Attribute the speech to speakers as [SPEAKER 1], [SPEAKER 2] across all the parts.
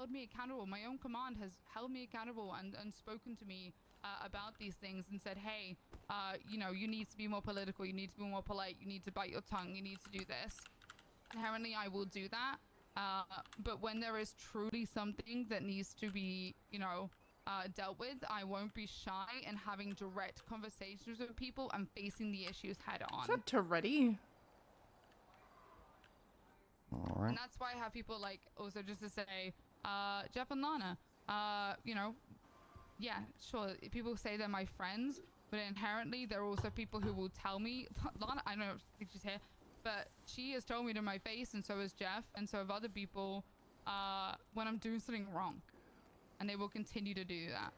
[SPEAKER 1] held me accountable. My own command has held me accountable and spoken to me about these things and said, hey, you know, you need to be more political. You need to be more polite. You need to bite your tongue. You need to do this. Inherently, I will do that. But when there is truly something that needs to be, you know, dealt with, I won't be shy in having direct conversations with people and facing the issues head on.
[SPEAKER 2] Is that Toretti?
[SPEAKER 3] All right.
[SPEAKER 1] And that's why I have people like, also just to say, Jeff and Lana, you know, yeah, sure, people say they're my friends, but inherently they're also people who will tell me, Lana, I don't think she's here, but she has told me to my face, and so has Jeff, and so have other people, when I'm doing something wrong. And they will continue to do that.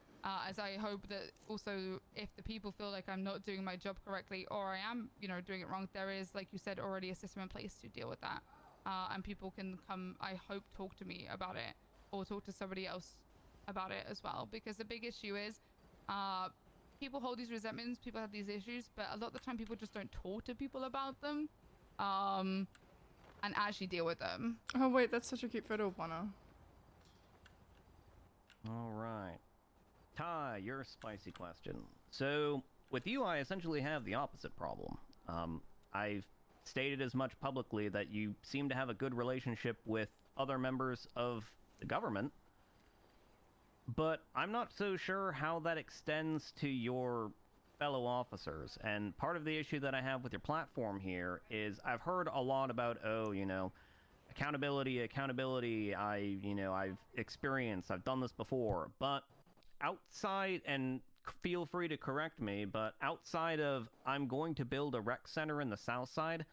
[SPEAKER 1] As I hope that also if the people feel like I'm not doing my job correctly or I am, you know, doing it wrong, there is, like you said, already a system in place to deal with that. And people can come, I hope, talk to me about it or talk to somebody else about it as well. Because the big issue is people hold these resentments, people have these issues, but a lot of the time people just don't talk to people about them and actually deal with them.
[SPEAKER 2] Oh wait, that's such a cute photo of Lana.
[SPEAKER 3] All right. Ty, your spicy question. So, with you, I essentially have the opposite problem. I've stated as much publicly that you seem to have a good relationship with other members of the government, but I'm not so sure how that extends to your fellow officers. And part of the issue that I have with your platform here is I've heard a lot about, oh, you know, accountability, I've experienced, I've done this before, but outside, and feel free to correct me, but outside of I'm going to build a rec center in the south side,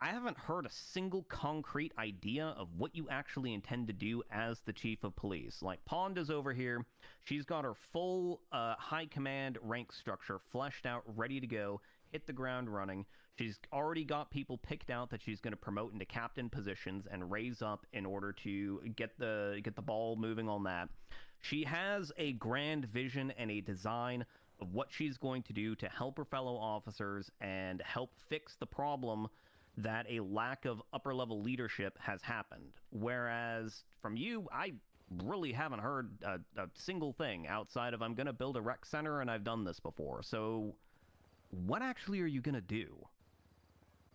[SPEAKER 3] I haven't heard a single concrete idea of what you actually intend to do as the chief of police. Like, Pond is over here, she's got her full high command rank structure fleshed out, ready to go, hit the ground running. She's already got people picked out that she's going to promote into captain positions and raise up in order to get the ball moving on that. She has a grand vision and a design of what she's going to do to help her fellow officers and help fix the problem that a lack of upper level leadership has happened. Whereas from you, I really haven't heard a single thing outside of I'm going to build a rec center and I've done this before. So what actually are you going to do?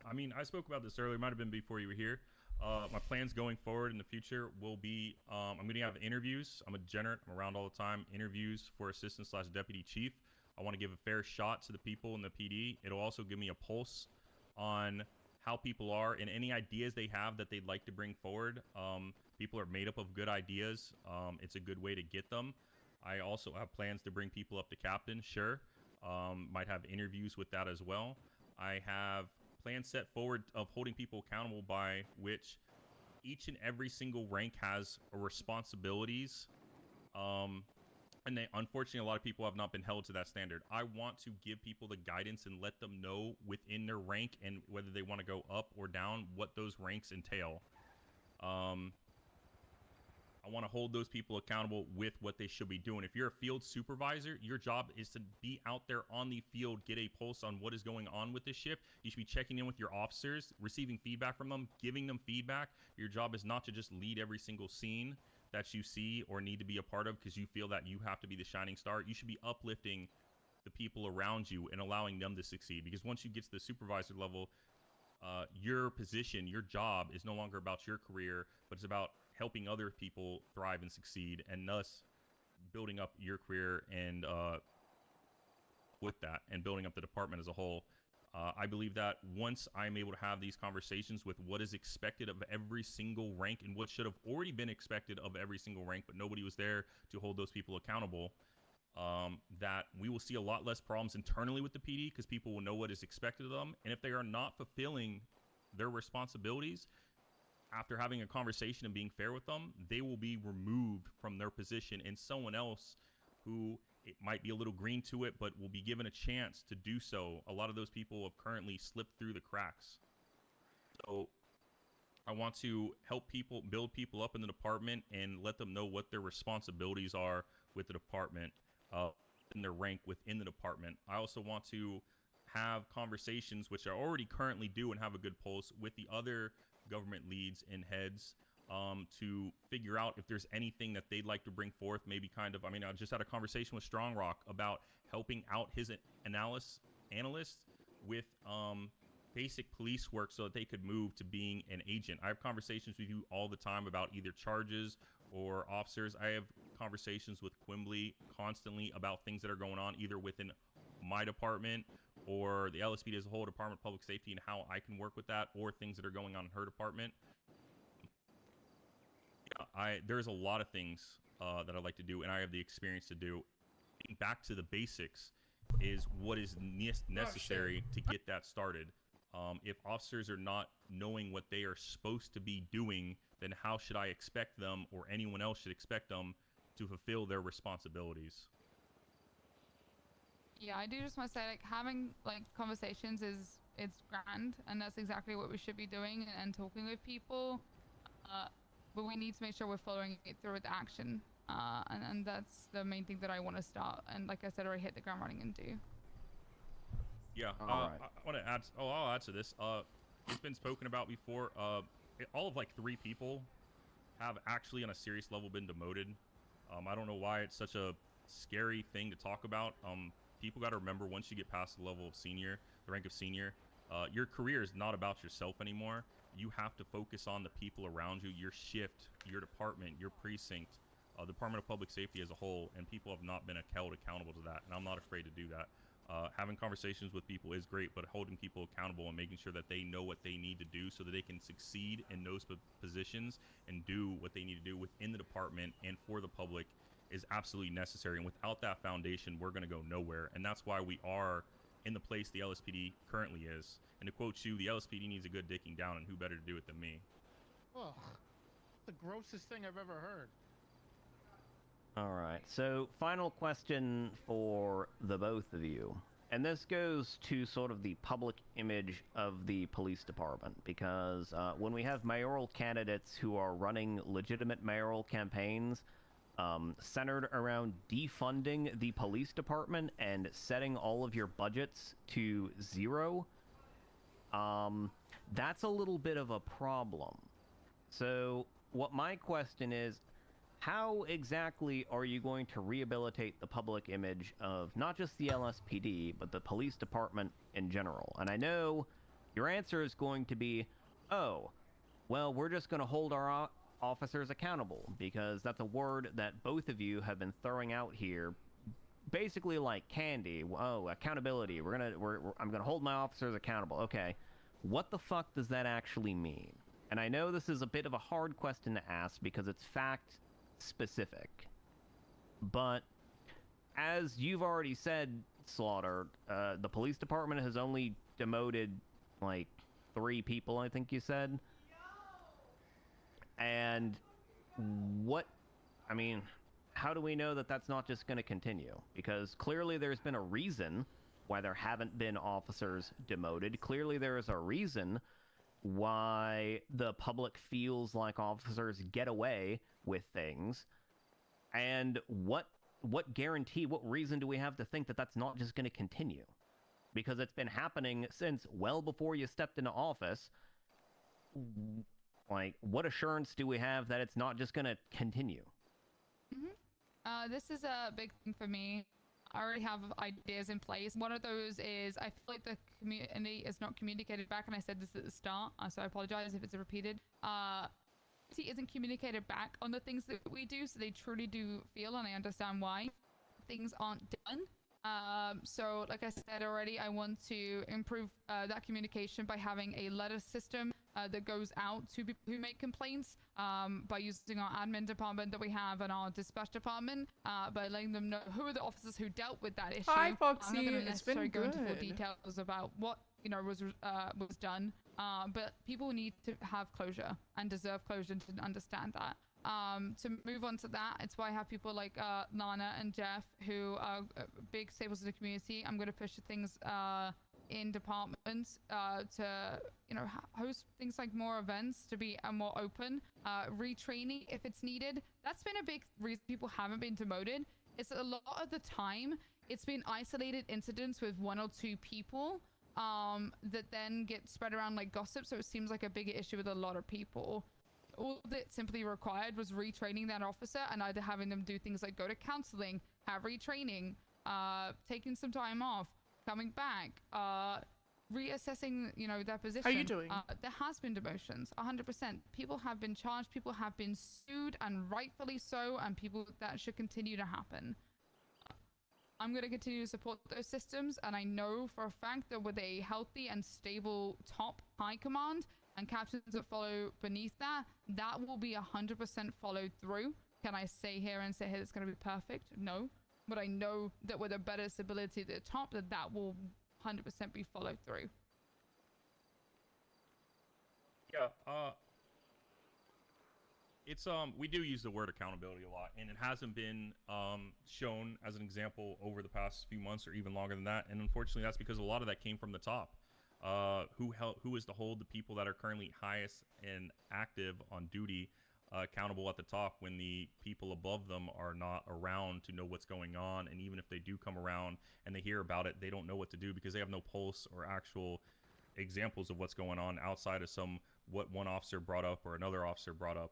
[SPEAKER 4] I mean, I spoke about this earlier. It might have been before you were here. My plans going forward in the future will be, I'm going to have interviews. I'm a degenerate. I'm around all the time. Interviews for assistant/deputy chief. I want to give a fair shot to the people in the PD. It'll also give me a pulse on how people are and any ideas they have that they'd like to bring forward. People are made up of good ideas. It's a good way to get them. I also have plans to bring people up to captain, sure. Might have interviews with that as well. I have plans set forward of holding people accountable by which each and every single rank has responsibilities. And they, unfortunately, a lot of people have not been held to that standard. I want to give people the guidance and let them know within their rank and whether they want to go up or down, what those ranks entail. I want to hold those people accountable with what they should be doing. If you're a field supervisor, your job is to be out there on the field, get a pulse on what is going on with this shift. You should be checking in with your officers, receiving feedback from them, giving them feedback. Your job is not to just lead every single scene that you see or need to be a part of because you feel that you have to be the shining star. You should be uplifting the people around you and allowing them to succeed, because once you get to the supervisor level, your position, your job is no longer about your career, but it's about helping other people thrive and succeed, and thus building up your career and with that, and building up the department as a whole. I believe that once I'm able to have these conversations with what is expected of every single rank and what should have already been expected of every single rank, but nobody was there to hold those people accountable, that we will see a lot less problems internally with the PD because people will know what is expected of them. And if they are not fulfilling their responsibilities, after having a conversation and being fair with them, they will be removed from their position, and someone else who it might be a little green to it, but will be given a chance to do so. A lot of those people have currently slipped through the cracks. So I want to help people, build people up in the department and let them know what their responsibilities are with the department, in their rank within the department. I also want to have conversations, which I already currently do and have a good pulse, with the other government leads and heads to figure out if there's anything that they'd like to bring forth. Maybe kind of, I mean, I just had a conversation with Strong Rock about helping out his analyst with basic police work so that they could move to being an agent. I have conversations with you all the time about either charges or officers. I have conversations with Quimbley constantly about things that are going on either within my department or the LSPD as a whole, Department of Public Safety, and how I can work with that, or things that are going on in her department. Yeah, there's a lot of things that I like to do, and I have the experience to do. Getting back to the basics is what is necessary to get that started. If officers are not knowing what they are supposed to be doing, then how should I expect them, or anyone else should expect them, to fulfill their responsibilities?
[SPEAKER 1] Yeah, I do just want to say, like, having like conversations it's grand, and that's exactly what we should be doing, and talking with people. But we need to make sure we're following it through with action. And that's the main thing that I want to start. And like I said, already hit the ground running and do.
[SPEAKER 4] Yeah,
[SPEAKER 3] All right.
[SPEAKER 4] I want to add. Oh, I'll add to this. It's been spoken about before. All of like 3 people have actually, on a serious level, been demoted. I don't know why it's such a scary thing to talk about. People got to remember, once you get past the level of senior, the rank of senior, your career is not about yourself anymore. You have to focus on the people around you, your shift, your department, your precinct, Department of Public Safety as a whole, and people have not been held accountable to that, and I'm not afraid to do that. Having conversations with people is great, but holding people accountable and making sure that they know what they need to do so that they can succeed in those positions and do what they need to do within the department and for the public is absolutely necessary. And without that foundation, we're going to go nowhere. And that's why we are in the place the LSPD currently is. And to quote you, the LSPD needs a good dicking down, and who better to do it than me?
[SPEAKER 5] Ugh, the grossest thing I've ever heard.
[SPEAKER 3] All right, so final question for the both of you. And this goes to sort of the public image of the police department, because when we have mayoral candidates who are running legitimate mayoral campaigns centered around defunding the police department and setting all of your budgets to 0, that's a little bit of a problem. So what my question is, how exactly are you going to rehabilitate the public image of not just the LSPD, but the police department in general? And I know your answer is going to be, oh, well, we're just going to hold our officers accountable, because that's a word that both of you have been throwing out here, basically like candy. Oh, accountability. I'm gonna hold my officers accountable. Okay, what the fuck does that actually mean? And I know this is a bit of a hard question to ask because it's fact specific, but as you've already said, Slaughter, the police department has only demoted like 3 people, I think you said. And how do we know that that's not just going to continue? Because clearly there's been a reason why there haven't been officers demoted. Clearly there is a reason why the public feels like officers get away with things. And what guarantee, what reason do we have to think that that's not just going to continue? Because it's been happening since well before you stepped into office. Like, what assurance do we have that it's not just going to continue?
[SPEAKER 1] This is a big thing for me. I already have ideas in place. One of those is I feel like the community is not communicated back, and I said this at the start, so I apologize if it's repeated. Isn't communicated back on the things that we do, so they truly do feel, and I understand why things aren't done. So like I said already, I want to improve that communication by having a letter system that goes out to people who make complaints, by using our admin department that we have and our dispatch department, by letting them know who are the officers who dealt with that issue.
[SPEAKER 2] Hi, Foxy.
[SPEAKER 1] I'm not going to
[SPEAKER 2] It's been
[SPEAKER 1] necessarily go into full
[SPEAKER 2] good.
[SPEAKER 1] details about what was done, but people need to have closure and deserve closure to understand that. To move on to that, it's why I have people like Lana and Jeff, who are big staples of the community. I'm going to push things in departments to host things like more events, to be more open, retraining if it's needed. That's been a big reason people haven't been demoted. It's a lot of the time it's been isolated incidents with 1 or 2 people that then get spread around like gossip, so it seems like a bigger issue with a lot of people. all that simply required was retraining that officer and either having them do things like go to counseling, have retraining, taking some time off, coming back, reassessing, you know, their position.
[SPEAKER 2] How are you doing?
[SPEAKER 1] There has been demotions, 100%. People have been charged, people have been sued, and rightfully so, and people that should continue to happen. I'm going to continue to support those systems, and I know for a fact that with a healthy and stable top high command and captains that follow beneath that, that will be 100% followed through. Can I say here and say, hey, it's going to be perfect? No. But I know that with a better stability at the top, that will 100% be followed through.
[SPEAKER 4] Yeah, it's we do use the word accountability a lot, and it hasn't been shown as an example over the past few months or even longer than that. And unfortunately, that's because a lot of that came from the top. Who is to hold the people that are currently highest and active on duty accountable at the top when the people above them are not around to know what's going on? And even if they do come around and they hear about it, they don't know what to do because they have no pulse or actual examples of what's going on outside of what one officer brought up or another officer brought up.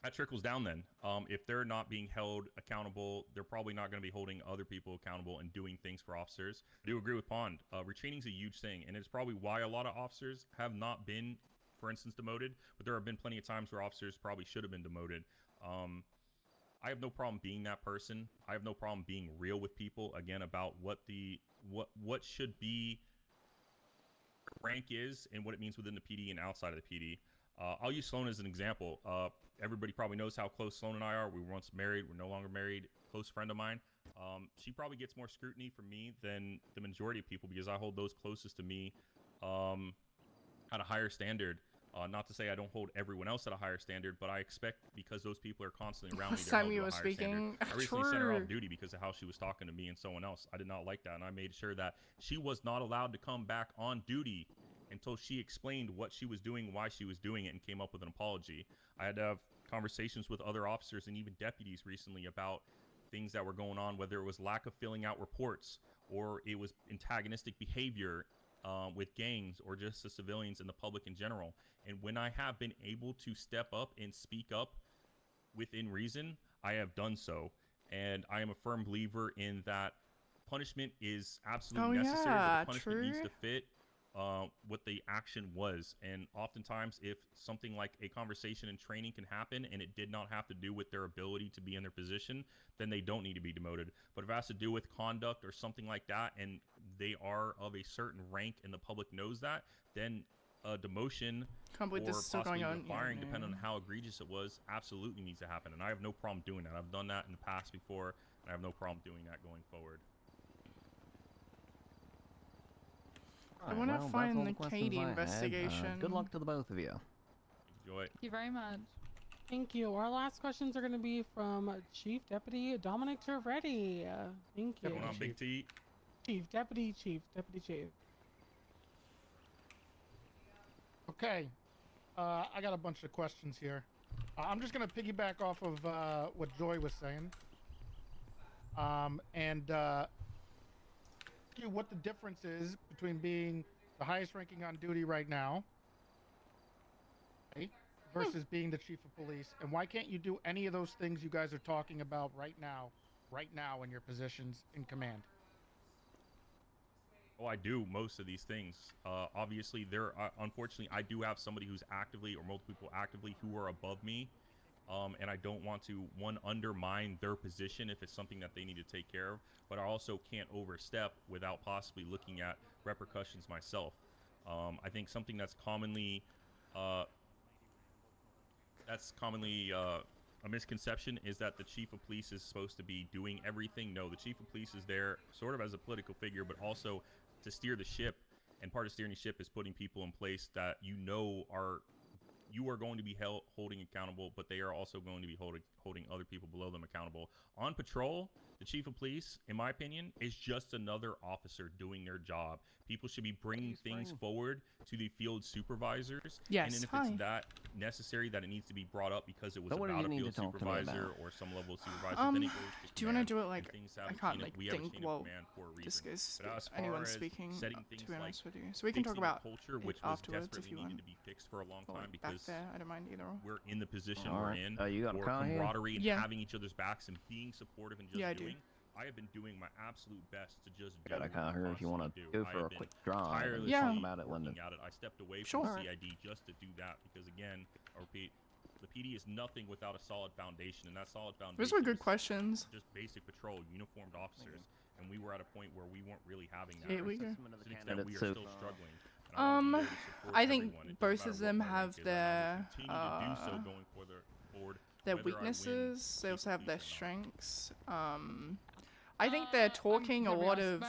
[SPEAKER 4] That trickles down then. If they're not being held accountable, they're probably not going to be holding other people accountable and doing things for officers. I do agree with Pond. Retraining is a huge thing, and it's probably why a lot of officers have not been, for instance, demoted, but there have been plenty of times where officers probably should have been demoted. I have no problem being that person. I have no problem being real with people, again, about what should be rank is and what it means within the PD and outside of the PD. I'll use Sloan as an example. Everybody probably knows how close Sloan and I are. We were once married. We're no longer married. Close friend of mine. She probably gets more scrutiny from me than the majority of people because I hold those closest to me at a higher standard. Not to say I don't hold everyone else at a higher standard, but I expect because those people are constantly around me, they're held to a higher standard. I recently sent her off duty because of how she was talking to me and someone else. I did not like that, and I made sure that she was not allowed to come back on duty until she explained what she was doing, why she was doing it, and came up with an apology. I had to have conversations with other officers and even deputies recently about things that were going on, whether it was lack of filling out reports or it was antagonistic behavior with gangs or just the civilians and the public in general. And when I have been able to step up and speak up within reason, I have done so. And I am a firm believer in that punishment is absolutely necessary, but the punishment needs to fit what the action was. And oftentimes if something like a conversation and training can happen and it did not have to do with their ability to be in their position, then they don't need to be demoted. But if it has to do with conduct or something like that and they are of a certain rank and the public knows that, then a demotion or possibly even firing, depending on how egregious it was, absolutely needs to happen. And I have no problem doing that. I've done that in the past before, and I have no problem doing that going forward.
[SPEAKER 2] I want to find the Katie investigation.
[SPEAKER 3] Good luck to the both of you.
[SPEAKER 4] Enjoy.
[SPEAKER 1] Thank you very much.
[SPEAKER 6] Thank you. Our last questions are going to be from Chief Deputy Dominic Giretti. Thank you.
[SPEAKER 4] Going on, Big T.
[SPEAKER 6] Chief Deputy.
[SPEAKER 5] Okay. I got a bunch of questions here. I'm just going to piggyback off of what Joy was saying. And you what the difference is between being the highest ranking on duty right now, okay, versus being the chief of police, and why can't you do any of those things you guys are talking about right now in your positions in command?
[SPEAKER 4] Oh, I do most of these things. Obviously, unfortunately, I do have somebody who's actively, or multiple people actively, who are above me. And I don't want to, undermine their position if it's something that they need to take care of, but I also can't overstep without possibly looking at repercussions myself. I think something that's commonly a misconception is that the chief of police is supposed to be doing everything. No, the chief of police is there sort of as a political figure, but also to steer the ship, and part of steering the ship is putting people in place that you are going to be holding accountable, but they are also going to be holding other people below them accountable. On patrol, the chief of police, in my opinion, is just another officer doing their job. People should be bringing things forward to the field supervisors.
[SPEAKER 2] Yes,
[SPEAKER 5] and
[SPEAKER 4] if it's that necessary that it needs to be brought up because it was about a field supervisor or some level of supervisor, then it goes to
[SPEAKER 2] do you want to do it like,
[SPEAKER 4] I
[SPEAKER 2] can't like think while this is anyone speaking, to be honest with you. So we can talk about
[SPEAKER 4] culture, which was desperately needed to be fixed for a long time because
[SPEAKER 2] there. I don't mind either.
[SPEAKER 4] we're in the position
[SPEAKER 3] All
[SPEAKER 4] we're
[SPEAKER 3] right.
[SPEAKER 4] in,
[SPEAKER 3] You got a
[SPEAKER 4] or
[SPEAKER 3] car here?
[SPEAKER 4] camaraderie and
[SPEAKER 2] Yeah.
[SPEAKER 4] having each other's backs and being supportive and just
[SPEAKER 2] Yeah, I do.
[SPEAKER 4] doing. I have been doing my absolute best to just do
[SPEAKER 3] Got a
[SPEAKER 4] what
[SPEAKER 3] car
[SPEAKER 4] we
[SPEAKER 3] here if you want to
[SPEAKER 4] possibly
[SPEAKER 3] go
[SPEAKER 4] do. I
[SPEAKER 3] for
[SPEAKER 4] have
[SPEAKER 3] a
[SPEAKER 4] been
[SPEAKER 3] quick drive. and
[SPEAKER 4] tirelessly
[SPEAKER 2] Yeah.
[SPEAKER 3] talk about it, Lyndon.
[SPEAKER 4] working at it. I stepped away
[SPEAKER 2] Sure.
[SPEAKER 4] from CID just to do that because, again, I repeat, the PD is nothing without a solid foundation, and that solid foundation
[SPEAKER 2] Those were good
[SPEAKER 4] is
[SPEAKER 2] questions.
[SPEAKER 4] just basic patrol, uniformed officers, and we were at a point where we weren't really having that.
[SPEAKER 2] Here we go.
[SPEAKER 3] Assessment of
[SPEAKER 4] To
[SPEAKER 3] the
[SPEAKER 4] the extent we
[SPEAKER 3] candidates
[SPEAKER 4] are
[SPEAKER 3] so
[SPEAKER 4] still
[SPEAKER 3] far.
[SPEAKER 4] struggling. And I wanna be there to support
[SPEAKER 2] I think
[SPEAKER 4] everyone. It doesn't
[SPEAKER 2] both
[SPEAKER 4] matter
[SPEAKER 2] of
[SPEAKER 4] what
[SPEAKER 2] them
[SPEAKER 4] my
[SPEAKER 2] have
[SPEAKER 4] rank is, and I will continue to do so
[SPEAKER 2] their,
[SPEAKER 4] going forward,
[SPEAKER 2] their
[SPEAKER 4] whether I win
[SPEAKER 2] weaknesses. They
[SPEAKER 4] chief
[SPEAKER 2] also have
[SPEAKER 4] of
[SPEAKER 2] their
[SPEAKER 4] police or not.
[SPEAKER 2] strengths. I think they're talking a lot of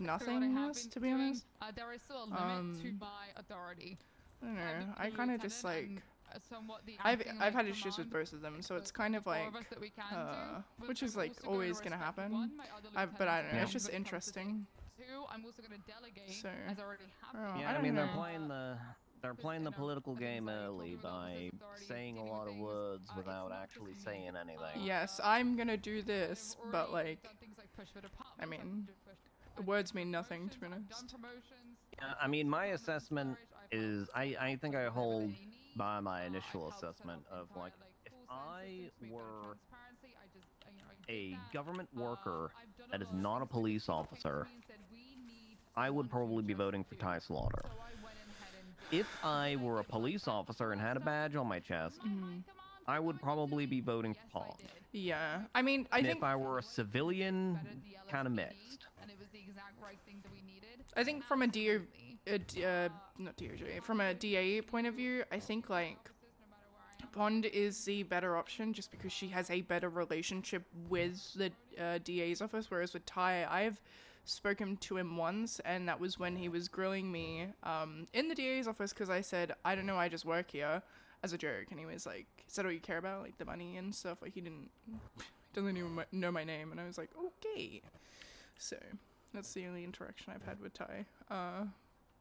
[SPEAKER 2] nothingness, to be honest.
[SPEAKER 1] There is still a limit to my authority.
[SPEAKER 2] I don't know.
[SPEAKER 1] Being
[SPEAKER 2] I
[SPEAKER 1] the
[SPEAKER 2] kind of just
[SPEAKER 1] lieutenant
[SPEAKER 2] like
[SPEAKER 1] and, somewhat the
[SPEAKER 2] I've
[SPEAKER 1] acting,
[SPEAKER 2] had
[SPEAKER 1] like,
[SPEAKER 2] issues with
[SPEAKER 1] command
[SPEAKER 2] both of them, so
[SPEAKER 1] for
[SPEAKER 2] it's kind
[SPEAKER 1] the
[SPEAKER 2] of
[SPEAKER 1] four
[SPEAKER 2] like
[SPEAKER 1] of us that we can do,
[SPEAKER 2] which
[SPEAKER 1] but
[SPEAKER 2] is
[SPEAKER 1] I'm
[SPEAKER 2] like
[SPEAKER 1] also gonna
[SPEAKER 2] always gonna
[SPEAKER 1] respect,
[SPEAKER 2] happen.
[SPEAKER 1] one, my other
[SPEAKER 2] But I don't know.
[SPEAKER 1] lieutenants
[SPEAKER 2] It's just
[SPEAKER 1] when it comes to
[SPEAKER 2] interesting.
[SPEAKER 1] Two, I'm also going to delegate,
[SPEAKER 2] So,
[SPEAKER 1] as I already have
[SPEAKER 2] oh,
[SPEAKER 1] been.
[SPEAKER 3] Yeah, I
[SPEAKER 2] don't
[SPEAKER 3] mean
[SPEAKER 2] know.
[SPEAKER 3] they're playing the political game early by saying a lot of words without actually saying anything.
[SPEAKER 2] Yes, I'm gonna do this, but like, I mean, words mean nothing, to be honest.
[SPEAKER 3] I mean, my assessment is I think I hold by my initial assessment of like if I were a government worker that is not a police officer, I would probably be voting for Ty Slaughter. If I were a police officer and had a badge on my chest, I would probably be voting for Pond.
[SPEAKER 2] Yeah, I mean, I
[SPEAKER 3] And
[SPEAKER 2] think
[SPEAKER 3] if I were a civilian, kind of mixed.
[SPEAKER 2] I think from not DOJ, from a DA point of view, I think like Pond is the better option just because she has a better relationship with the DA's office, whereas with Ty, I've spoken to him once, and that was when he was grilling me in the DA's office because I said, I don't know, I just work here, as a joke, and he was like, is that all you care about, like the money and stuff? Like he doesn't even know my name, and I was like, okay. So that's the only interaction I've had with Ty.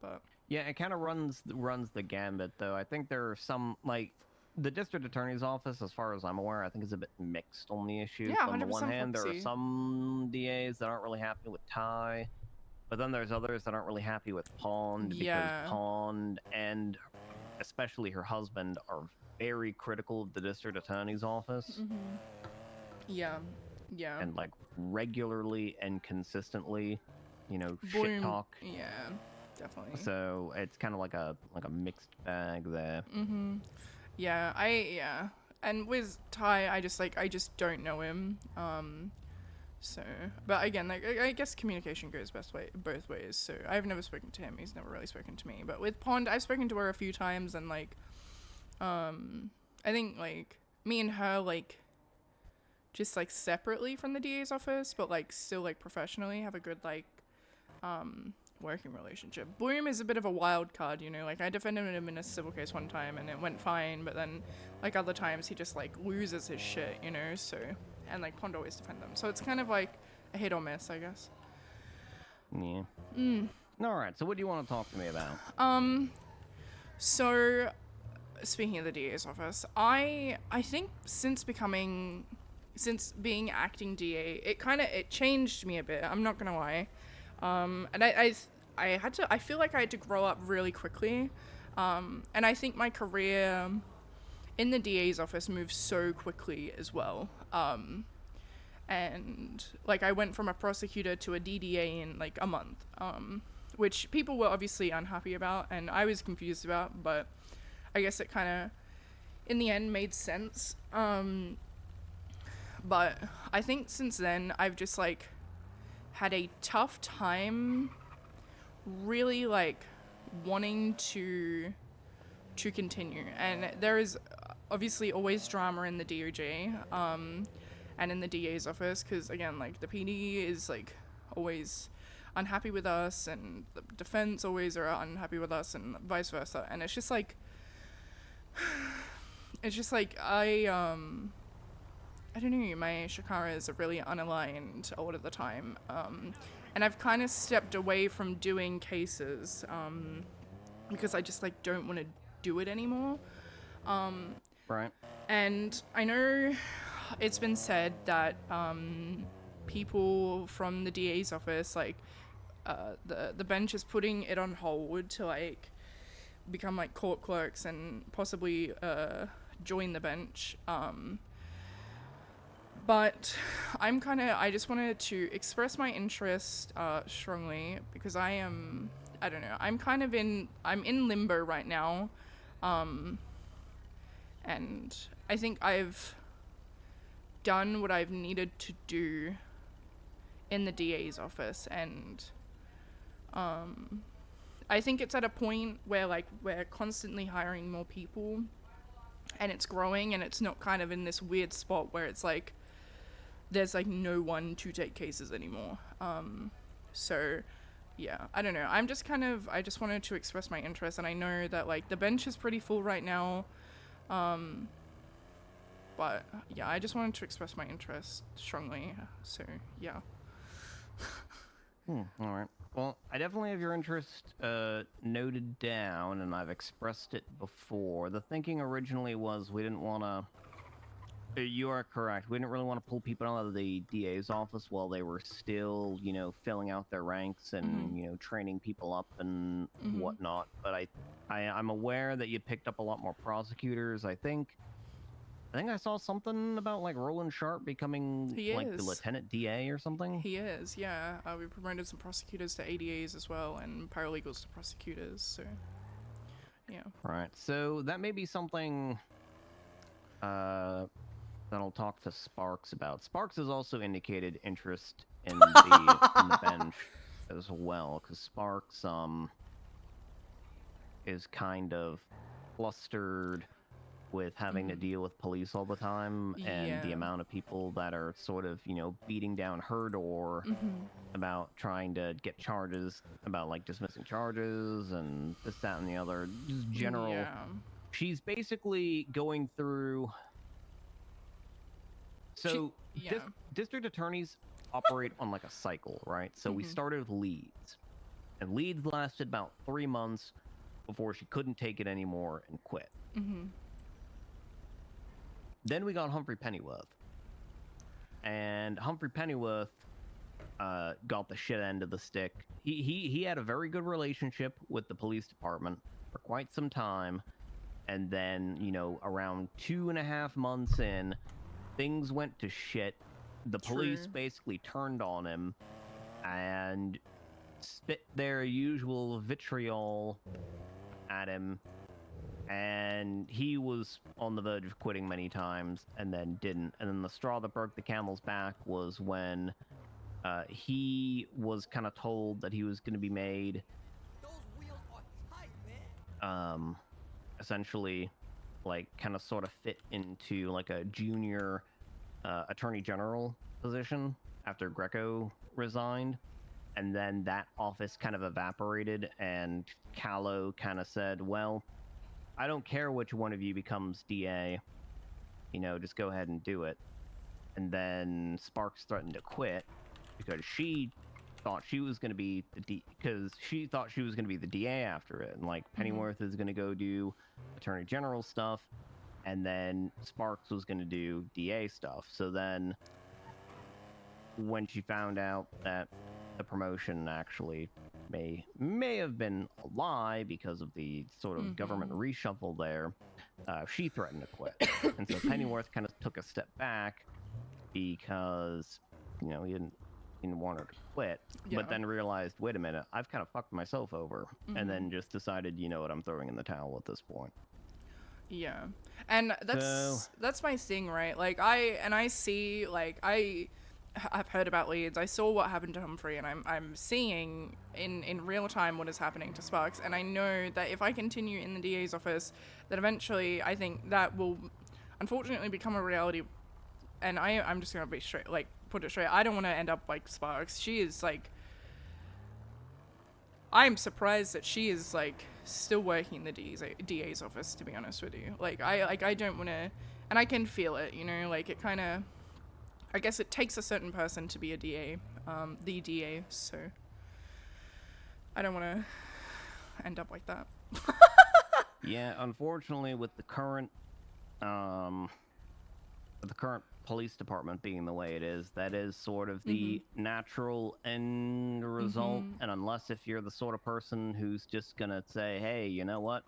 [SPEAKER 2] But
[SPEAKER 3] Yeah, it kind of runs the gambit, though. I think there are some, like, the district attorney's office, as far as I'm aware, I think is a bit mixed on the issue.
[SPEAKER 2] Yeah,
[SPEAKER 3] On the one
[SPEAKER 2] 100%
[SPEAKER 3] hand, there are
[SPEAKER 2] foxy.
[SPEAKER 3] some DAs that aren't really happy with Ty, but then there's others that aren't really happy with Pond
[SPEAKER 2] Yeah.
[SPEAKER 3] because Pond and especially her husband are very critical of the district attorney's office
[SPEAKER 2] yeah,
[SPEAKER 3] and like regularly and consistently, you know, shit
[SPEAKER 2] Boom.
[SPEAKER 3] talk.
[SPEAKER 2] Yeah, definitely.
[SPEAKER 3] So it's kind of like a mixed bag there.
[SPEAKER 2] Yeah, and with Ty, I just don't know him. So, but again, like I guess communication goes both ways. So I've never spoken to him. He's never really spoken to me. But with Pond, I've spoken to her a few times, and like, I think like me and her like, just like separately from the DA's office, but like still like professionally have a good like, working relationship. Bloom is a bit of a wild card, you know, like I defended him in a civil case one time and it went fine, but then like other times he just like loses his shit, you know, so, and like Pond always defend them, so it's kind of like a hit or miss, I guess.
[SPEAKER 3] Yeah. All right. So what do you want to talk to me about?
[SPEAKER 2] So speaking of the DA's office, I think since being acting DA, it changed me a bit, I'm not gonna lie. And I feel like I had to grow up really quickly. And I think my career in the DA's office moved so quickly as well. And like I went from a prosecutor to a DDA in like a month, which people were obviously unhappy about and I was confused about, but I guess it kind of, in the end, made sense. But I think since then, I've just like had a tough time really like wanting to continue, and there is obviously always drama in the DOJ and in the DA's office, because again, like the PD is like always unhappy with us and the defense always are unhappy with us and vice versa, and it's just like I don't know, my Shakaras are really unaligned a lot of the time. And I've kind of stepped away from doing cases because I just like don't want to do it anymore.
[SPEAKER 3] Right.
[SPEAKER 2] And I know it's been said that people from the DA's office, like the bench is putting it on hold to like become like court clerks and possibly join the bench. But I just wanted to express my interest strongly because I don't know, I'm in limbo right now. And I think I've done what I've needed to do in the DA's office, and I think it's at a point where like we're constantly hiring more people and it's growing, and it's not kind of in this weird spot where it's like there's like no one to take cases anymore. So yeah, I don't know. I just wanted to express my interest, and I know that like the bench is pretty full right now. But yeah, I just wanted to express my interest strongly. So yeah.
[SPEAKER 3] All right. Well, I definitely have your interest noted down, and I've expressed it before. The thinking originally was we didn't want to... You are correct. We didn't really want to pull people out of the DA's office while they were still, you know, filling out their ranks and, you know, training people up and whatnot. But I'm aware that you picked up a lot more prosecutors. I think I saw something about like Roland Sharp becoming like the lieutenant DA or something.
[SPEAKER 2] He is, yeah. We promoted some prosecutors to ADAs as well, and paralegals to prosecutors. So yeah.
[SPEAKER 3] Right. So that may be something that I'll talk to Sparks about. Sparks has also indicated interest in the bench as well, because Sparks is kind of flustered with having to deal with police all the time, and the amount of people that are sort of, you know, beating down her door about trying to get charges, about like dismissing charges and this, that, and the other. Just general.
[SPEAKER 2] Yeah.
[SPEAKER 3] She's basically going through. So district attorneys operate on like a cycle, right? So we started with Leeds, and Leeds lasted about 3 months before she couldn't take it anymore and quit. Then we got Humphrey Pennyworth, and Humphrey Pennyworth got the shit end of the stick. He had a very good relationship with the police department for quite some time, and then, you know, around 2.5 months in, things went to shit. The police basically turned on him and spit their usual vitriol at him, and he was on the verge of quitting many times and then didn't. And then the straw that broke the camel's back was when he was kind of told that he was going to be made essentially like kind of sort of fit into like a junior attorney general position after Greco resigned. And then that office kind of evaporated, and Callow kind of said, well, I don't care which one of you becomes DA, you know, just go ahead and do it. And then Sparks threatened to quit because she thought she was going to be the DA after it, and like Pennyworth is going to go do attorney general stuff, and then Sparks was going to do DA stuff. So then when she found out that the promotion actually may have been a lie because of the sort of government reshuffle there, she threatened to quit. And so Pennyworth kind of took a step back because, you know, he didn't want her to quit, but then realized, wait a minute, I've kind of fucked myself over, and then just decided, you know what, I'm throwing in the towel at this point.
[SPEAKER 2] Yeah. And that's my thing, right? Like I've heard about Leeds. I saw what happened to Humphrey, and I'm seeing in real time what is happening to Sparks, and I know that if I continue in the DA's office, that eventually I think that will unfortunately become a reality. And I'm just gonna be straight, like put it straight. I don't want to end up like Sparks. She is like, I'm surprised that she is like still working in the DA's office, to be honest with you. Like I don't want to, and I can feel it, you know, like it kind of, I guess it takes a certain person to be a DA, the DA, so I don't want to end up like that.
[SPEAKER 3] Yeah, unfortunately, with the current police department being the way it is, that is sort of the natural end result. And unless if you're the sort of person who's just gonna say, hey, you know what,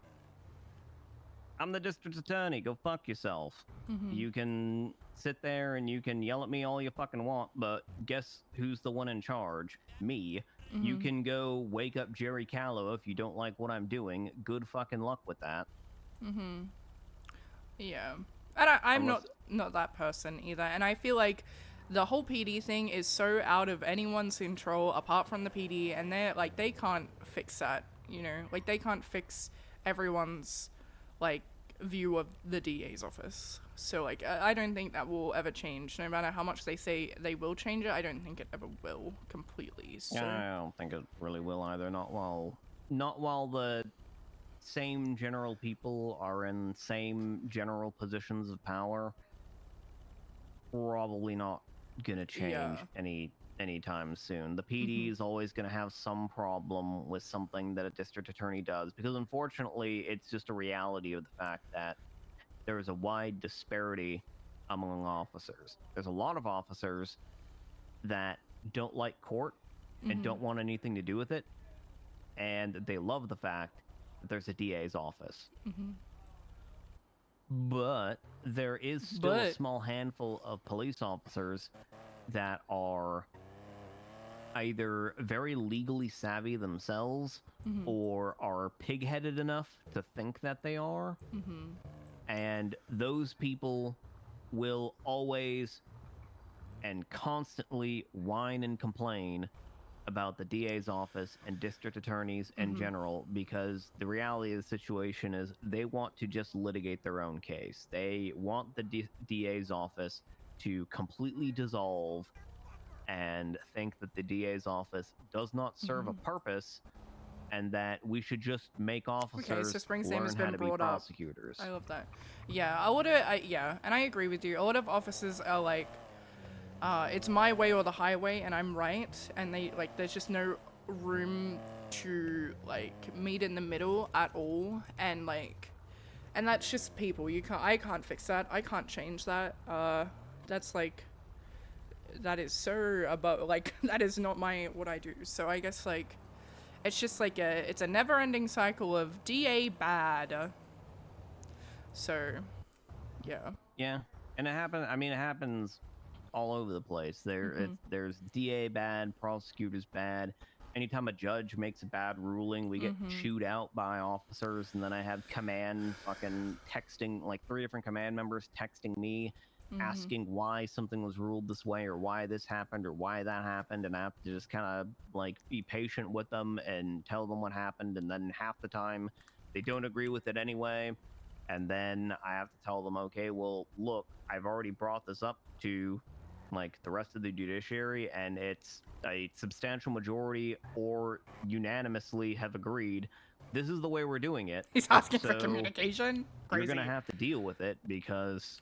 [SPEAKER 3] I'm the district attorney. Go fuck yourself. You can sit there and you can yell at me all you fucking want, but guess who's the one in charge? Me. You can go wake up Jerry Callow if you don't like what I'm doing. Good fucking luck with that.
[SPEAKER 2] Yeah. And I'm
[SPEAKER 3] Unless-
[SPEAKER 2] not that person either. And I feel like the whole PD thing is so out of anyone's control apart from the PD, and they're like, they can't fix that, you know? Like, they can't fix everyone's like view of the DA's office. So like I don't think that will ever change. No matter how much they say they will change it, I don't think it ever will completely. So
[SPEAKER 3] Yeah, I don't think it really will either. Not while the same general people are in same general positions of power. Probably not gonna change anytime soon. The PD is always gonna have some problem with something that a district attorney does, because unfortunately it's just a reality of the fact that there is a wide disparity among officers. There's a lot of officers that don't like court and don't want anything to do with it, and they love the fact that there's a DA's office. But there is still a small handful of police officers that are either very legally savvy themselves or are pig-headed enough to think that they are. And those people will always and constantly whine and complain about the DA's office and district attorneys in general, because the reality of the situation is they want to just litigate their own case. They want the DA's office to completely dissolve and think that the DA's office does not serve a purpose, and that we should just make officers
[SPEAKER 2] so Spring's name
[SPEAKER 3] learn
[SPEAKER 2] has
[SPEAKER 3] how
[SPEAKER 2] been
[SPEAKER 3] to be
[SPEAKER 2] brought up.
[SPEAKER 3] prosecutors.
[SPEAKER 2] I love that. Yeah, a lot of yeah, and I agree with you. A lot of officers are like, it's my way or the highway, and I'm right, and they like, there's just no room to like meet in the middle at all, and like, and that's just people. I can't fix that. I can't change that. That's like, that is so above, like, that is not what I do. So I guess like, it's just like it's a never-ending cycle of DA bad. So, yeah.
[SPEAKER 3] Yeah, and it happens all over the place. There's DA bad, prosecutors bad. Anytime a judge makes a bad ruling, we get chewed out by officers, and then I have command fucking texting, like 3 different command members texting me, asking why something was ruled this way, or why this happened, or why that happened, and I have to just kind of like be patient with them and tell them what happened, and then half the time they don't agree with it anyway, and then I have to tell them, okay, well, look, I've already brought this up to like the rest of the judiciary, and it's a substantial majority or unanimously have agreed this is the way we're doing it.
[SPEAKER 2] He's asking for
[SPEAKER 3] So
[SPEAKER 2] communication. Crazy.
[SPEAKER 3] you're gonna have to deal with it because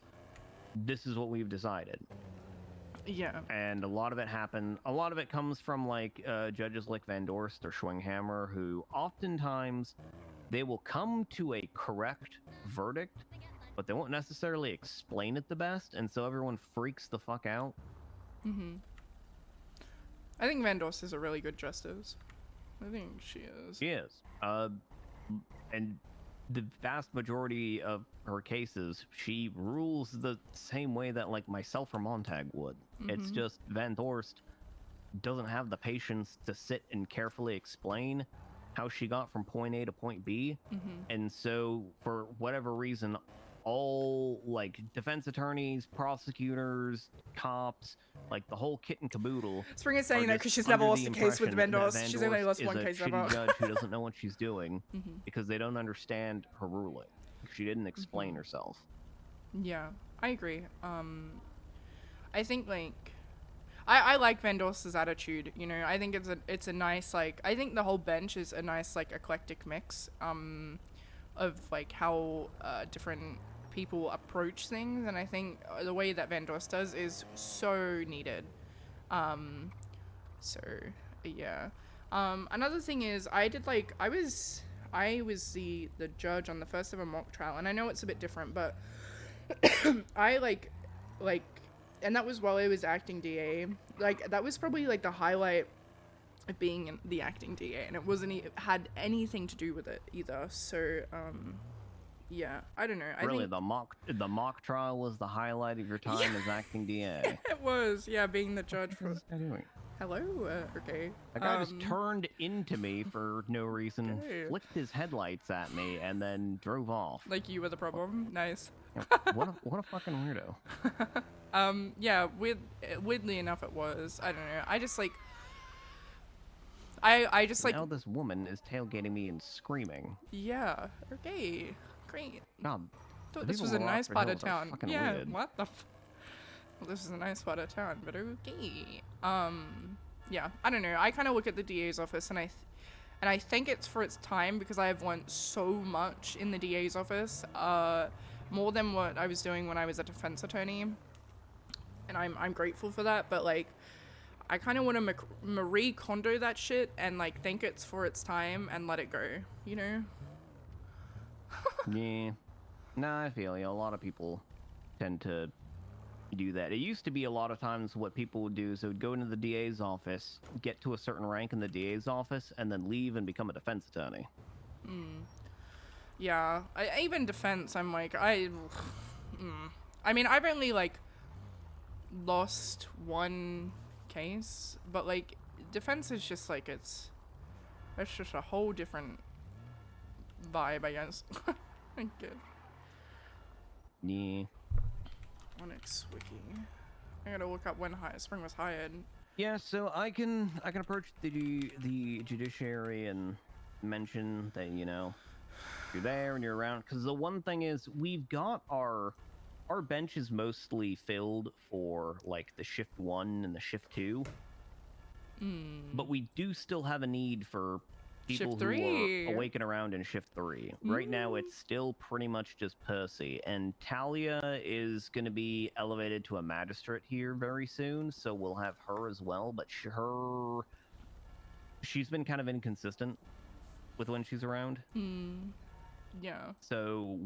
[SPEAKER 3] this is what we've decided.
[SPEAKER 2] Yeah.
[SPEAKER 3] And a lot of it comes from like judges like Van Dorst or Schwinghammer, who oftentimes they will come to a correct verdict, but they won't necessarily explain it the best, and so everyone freaks the fuck out.
[SPEAKER 2] I think Van Dorst is a really good justice. I think she is.
[SPEAKER 3] She is. And the vast majority of her cases, she rules the same way that like myself or Montag would. It's just Van Dorst doesn't have the patience to sit and carefully explain how she got from point A to point B. And so for whatever reason, all like defense attorneys, prosecutors, cops, like the whole kit and caboodle.
[SPEAKER 2] Spring is saying that because she's never lost a case with Van Dorst. She's only lost one case ever.
[SPEAKER 3] She's a judge who doesn't know what she's doing because they don't understand her ruling. She didn't explain herself.
[SPEAKER 2] Yeah, I agree. I think like I like Van Dorst's attitude. You know, I think it's a nice like, I think the whole bench is a nice like eclectic mix of like how different people approach things, and I think the way that Van Dorst does is so needed. So yeah. Another thing is I was the judge on the first ever mock trial, and I know it's a bit different, but I like and that was while I was acting DA. Like, that was probably like the highlight of being the acting DA, and it wasn't had anything to do with it either. So yeah, I don't know. I
[SPEAKER 3] Really,
[SPEAKER 2] think
[SPEAKER 3] the mock trial was the highlight of your time as acting DA.
[SPEAKER 2] it was, yeah, being the judge
[SPEAKER 3] What
[SPEAKER 2] for.
[SPEAKER 3] is this guy doing?
[SPEAKER 2] Hello, okay.
[SPEAKER 3] A guy just turned into me for no reason,
[SPEAKER 2] Okay.
[SPEAKER 3] flicked his headlights at me, and then drove off.
[SPEAKER 2] Like you were the problem. Nice.
[SPEAKER 3] Yeah, what a fucking weirdo.
[SPEAKER 2] Yeah, weirdly enough, it was. I don't know. I just like. I just like.
[SPEAKER 3] Now this woman is tailgating me and screaming.
[SPEAKER 2] Yeah. Okay. Great.
[SPEAKER 3] God,
[SPEAKER 2] Thought
[SPEAKER 3] the
[SPEAKER 2] this
[SPEAKER 3] people
[SPEAKER 2] was a
[SPEAKER 3] in
[SPEAKER 2] nice
[SPEAKER 3] Rockford
[SPEAKER 2] part of
[SPEAKER 3] Hills are
[SPEAKER 2] town.
[SPEAKER 3] fucking
[SPEAKER 2] Yeah.
[SPEAKER 3] weird.
[SPEAKER 2] What the? Well, this is a nice part of town, but okay. Yeah. I don't know. I kind of look at the DA's office and I think it's for its time because I have learned so much in the DA's office. More than what I was doing when I was a defense attorney. And I'm grateful for that, but like I kind of want to Marie Kondo that shit and like think it's for its time and let it go, you know?
[SPEAKER 3] Yeah. Nah, I feel you. A lot of people tend to do that. It used to be a lot of times what people would do is they would go into the DA's office, get to a certain rank in the DA's office, and then leave and become a defense attorney.
[SPEAKER 2] Yeah, even defense, I'm like, I mean, I've only like lost one case, but like defense is just like it's just a whole different vibe, I guess. Good.
[SPEAKER 3] Yeah.
[SPEAKER 2] ONX wiki. I gotta look up when Spring was hired.
[SPEAKER 3] Yeah, so I can approach the judiciary and mention that, you know, you're there and you're around, because the one thing is we've got our bench is mostly filled for like the shift 1 and the shift 2, but we do still have a need for people
[SPEAKER 2] Shift
[SPEAKER 3] who
[SPEAKER 2] 3.
[SPEAKER 3] are awake and around in shift 3. Right now it's still pretty much just Percy, and Talia is going to be elevated to a magistrate here very soon, so we'll have her as well, but she's been kind of inconsistent with when she's around.
[SPEAKER 2] Yeah.
[SPEAKER 3] So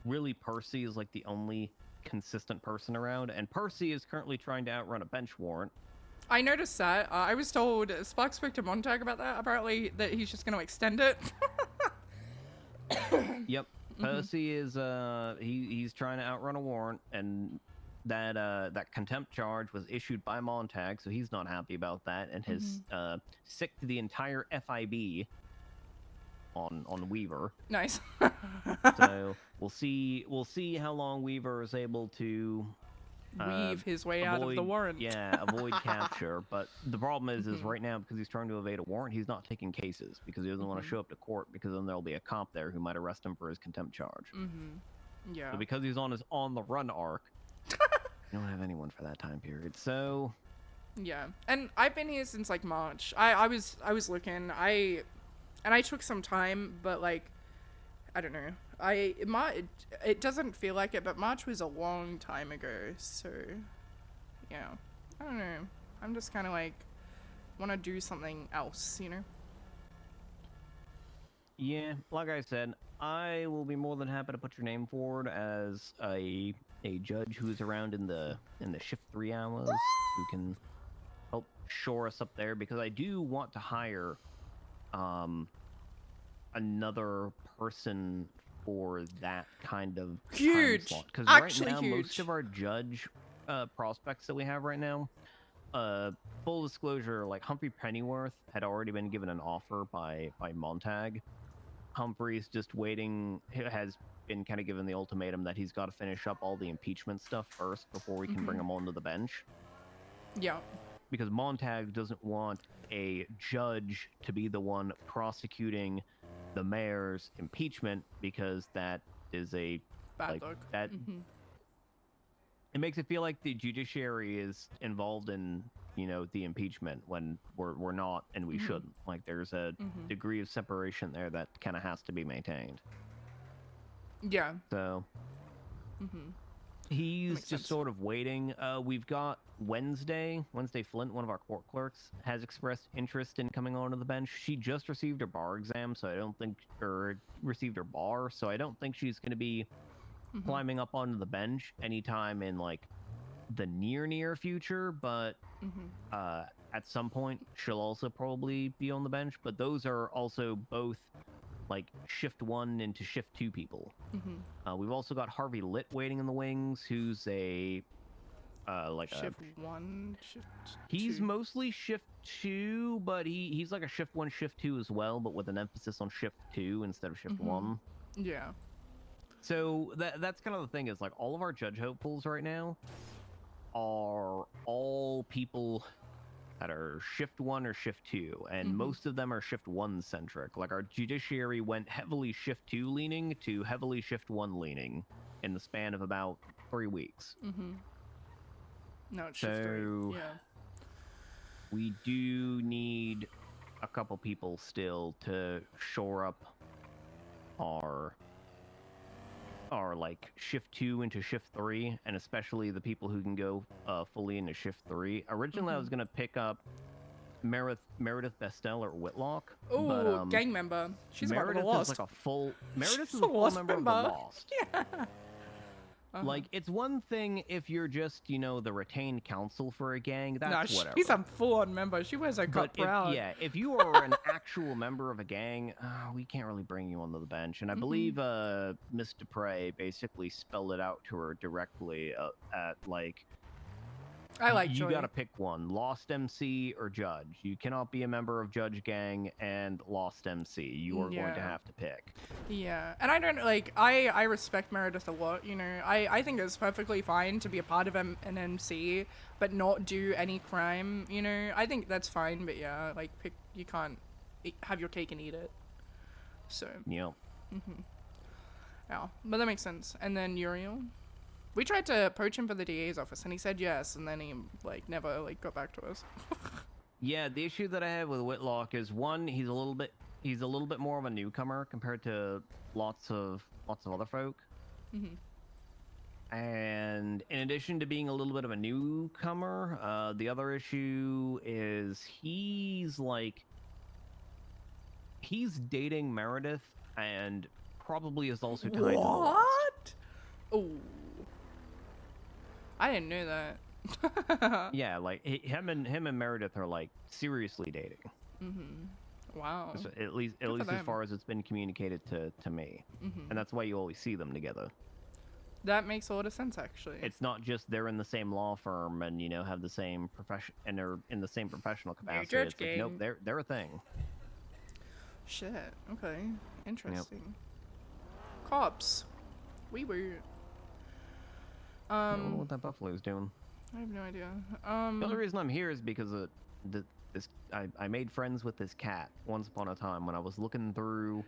[SPEAKER 3] really Percy is like the only consistent person around, and Percy is currently trying to outrun a bench warrant.
[SPEAKER 2] I noticed that. I was told, Spark spoke to Montag about that, apparently, that he's just going to extend it.
[SPEAKER 3] Yep. Percy is, he's trying to outrun a warrant, and that contempt charge was issued by Montag, so he's not happy about that, and has sicked the entire FIB on Weaver.
[SPEAKER 2] Nice.
[SPEAKER 3] So we'll see how long Weaver is able to
[SPEAKER 2] Weave his way out of the warrant.
[SPEAKER 3] Yeah, avoid capture. But the problem is right now, because he's trying to evade a warrant, he's not taking cases because he doesn't want to show up to court, because then there'll be a cop there who might arrest him for his contempt charge.
[SPEAKER 2] Yeah.
[SPEAKER 3] So because he's on his on the run arc, you don't have anyone for that time period. So
[SPEAKER 2] yeah, and I've been here since like March. I was looking. I took some time, but like I don't know. It doesn't feel like it, but March was a long time ago, so yeah. I don't know. I'm just kind of like want to do something else, you know?
[SPEAKER 3] yeah, like I said, I will be more than happy to put your name forward as a judge who's around in the shift 3 hours who can help shore us up there, because I do want to hire another person for that kind of
[SPEAKER 2] Huge!
[SPEAKER 3] Because
[SPEAKER 2] Actually
[SPEAKER 3] right now,
[SPEAKER 2] huge.
[SPEAKER 3] most of our judge prospects that we have right now, full disclosure, like Humphrey Pennyworth had already been given an offer by Montag. Humphrey's just waiting, has been kind of given the ultimatum that he's got to finish up all the impeachment stuff first before we can bring him onto the bench.
[SPEAKER 2] Yeah.
[SPEAKER 3] Because Montag doesn't want a judge to be the one prosecuting the mayor's impeachment, because that is a
[SPEAKER 2] Bad luck.
[SPEAKER 3] that it makes it feel like the judiciary is involved in, you know, the impeachment when we're not, and we shouldn't. Like there's a degree of separation there that kind of has to be maintained.
[SPEAKER 2] Yeah.
[SPEAKER 3] So he's
[SPEAKER 2] Makes
[SPEAKER 3] just
[SPEAKER 2] sense.
[SPEAKER 3] sort of waiting. We've got Wednesday Flint, one of our court clerks, has expressed interest in coming onto the bench. She just received her bar exam, so I don't think, or received her bar, so I don't think she's going to be climbing up onto the bench anytime in like the near future, but at some point she'll also probably be on the bench. But those are also both like shift 1 into shift 2 people.
[SPEAKER 2] Mm-hmm.
[SPEAKER 3] We've also got Harvey Litt waiting in the wings, who's a like
[SPEAKER 2] Shift 1, shift 2.
[SPEAKER 3] he's mostly shift 2, but he's like a shift 1, shift 2 as well, but with an emphasis on shift 2 instead of shift 1.
[SPEAKER 2] Yeah.
[SPEAKER 3] So that's kind of the thing, is like all of our judge hopefuls right now are all people that are shift 1 or shift 2, and most of them are shift 1 centric. Like our judiciary went heavily shift 2 leaning to heavily shift 1 leaning in the span of about 3 weeks.
[SPEAKER 2] No, it's shift 3.
[SPEAKER 3] So
[SPEAKER 2] Yeah.
[SPEAKER 3] we do need a couple people still to shore up our like shift 2 into shift 3, and especially the people who can go fully into shift 3. Originally I was gonna pick up Meredith Bestel or Whitlock.
[SPEAKER 2] Oh,
[SPEAKER 3] but,
[SPEAKER 2] gang member. She's
[SPEAKER 3] Meredith
[SPEAKER 2] a part of the
[SPEAKER 3] is
[SPEAKER 2] Lost.
[SPEAKER 3] like a full Meredith
[SPEAKER 2] She's
[SPEAKER 3] is
[SPEAKER 2] a
[SPEAKER 3] a full
[SPEAKER 2] Lost
[SPEAKER 3] member of
[SPEAKER 2] member.
[SPEAKER 3] the Lost.
[SPEAKER 2] Yeah.
[SPEAKER 3] Like, it's one thing if you're just, you know, the retained counsel for a gang, that's
[SPEAKER 2] No,
[SPEAKER 3] whatever.
[SPEAKER 2] she's a full-on member. She wears her cup
[SPEAKER 3] But
[SPEAKER 2] proud.
[SPEAKER 3] if you are an actual member of a gang, we can't really bring you onto the bench. And I believe Miss Dupre basically spelled it out to her directly at, like,
[SPEAKER 2] I like
[SPEAKER 3] you
[SPEAKER 2] Joey.
[SPEAKER 3] gotta pick one, Lost MC or Judge. You cannot be a member of Judge Gang and Lost MC. You are going to
[SPEAKER 2] Yeah.
[SPEAKER 3] have to pick.
[SPEAKER 2] Yeah, and I don't, like, I respect Meredith a lot, you know. I think it's perfectly fine to be a part of an MC, but not do any crime, you know. I think that's fine, but yeah, like, you can't have your cake and eat it. So,
[SPEAKER 3] Yep.
[SPEAKER 2] yeah, but that makes sense. And then Uriel? We tried to poach him for the DA's office, and he said yes, and then he, like, never, like, got back to us.
[SPEAKER 3] Yeah, the issue that I have with Whitlock is, one, he's a little bit more of a newcomer compared to lots of other folk. And in addition to being a little bit of a newcomer, the other issue is he's dating Meredith and probably is also tied to the Lost.
[SPEAKER 2] What? Oh. I didn't know that.
[SPEAKER 3] Yeah, like him and Meredith are like seriously dating.
[SPEAKER 2] Wow.
[SPEAKER 3] So at least
[SPEAKER 2] for
[SPEAKER 3] as
[SPEAKER 2] them.
[SPEAKER 3] far as it's been communicated to me, and that's why you always see them together.
[SPEAKER 2] That makes a lot of sense, actually.
[SPEAKER 3] It's not just they're in the same law firm and, you know, have the same profession and are in the same professional capacity.
[SPEAKER 2] judge
[SPEAKER 3] It's like, nope,
[SPEAKER 2] gang.
[SPEAKER 3] they're a thing.
[SPEAKER 2] Shit. Okay. Interesting. Cops. We were.
[SPEAKER 3] I don't know what that buffalo's doing.
[SPEAKER 2] I have no idea.
[SPEAKER 3] The only reason I'm here is because I made friends with this cat once upon a time when I was looking through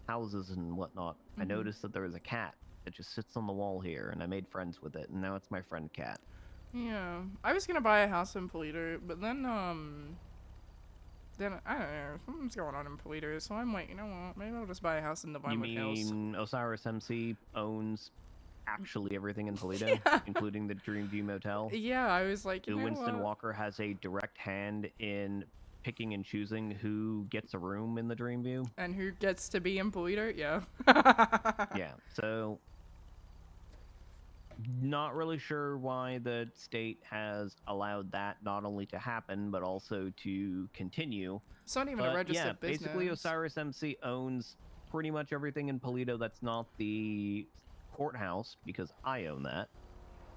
[SPEAKER 3] houses and whatnot. I noticed that there was a cat that just sits on the wall here, and I made friends with it, and now it's my friend cat.
[SPEAKER 2] Yeah. I was gonna buy a house in Polito, but then I don't know, something's going on in Polito, so I'm like, you know what, maybe I'll just buy a house in the
[SPEAKER 3] You
[SPEAKER 2] Vinewood Hills.
[SPEAKER 3] mean Osiris MC owns actually everything in Toledo, including the Dreamview Motel?
[SPEAKER 2] Yeah, I was like, you know
[SPEAKER 3] Winston
[SPEAKER 2] what?
[SPEAKER 3] Walker has a direct hand in picking and choosing who gets a room in the Dreamview.
[SPEAKER 2] And who gets to be in Polito? Yeah.
[SPEAKER 3] Yeah, so not really sure why the state has allowed that not only to happen but also to continue.
[SPEAKER 2] It's not even a
[SPEAKER 3] But
[SPEAKER 2] registered
[SPEAKER 3] yeah,
[SPEAKER 2] business.
[SPEAKER 3] basically Osiris MC owns pretty much everything in Polito that's not the courthouse, because I own that,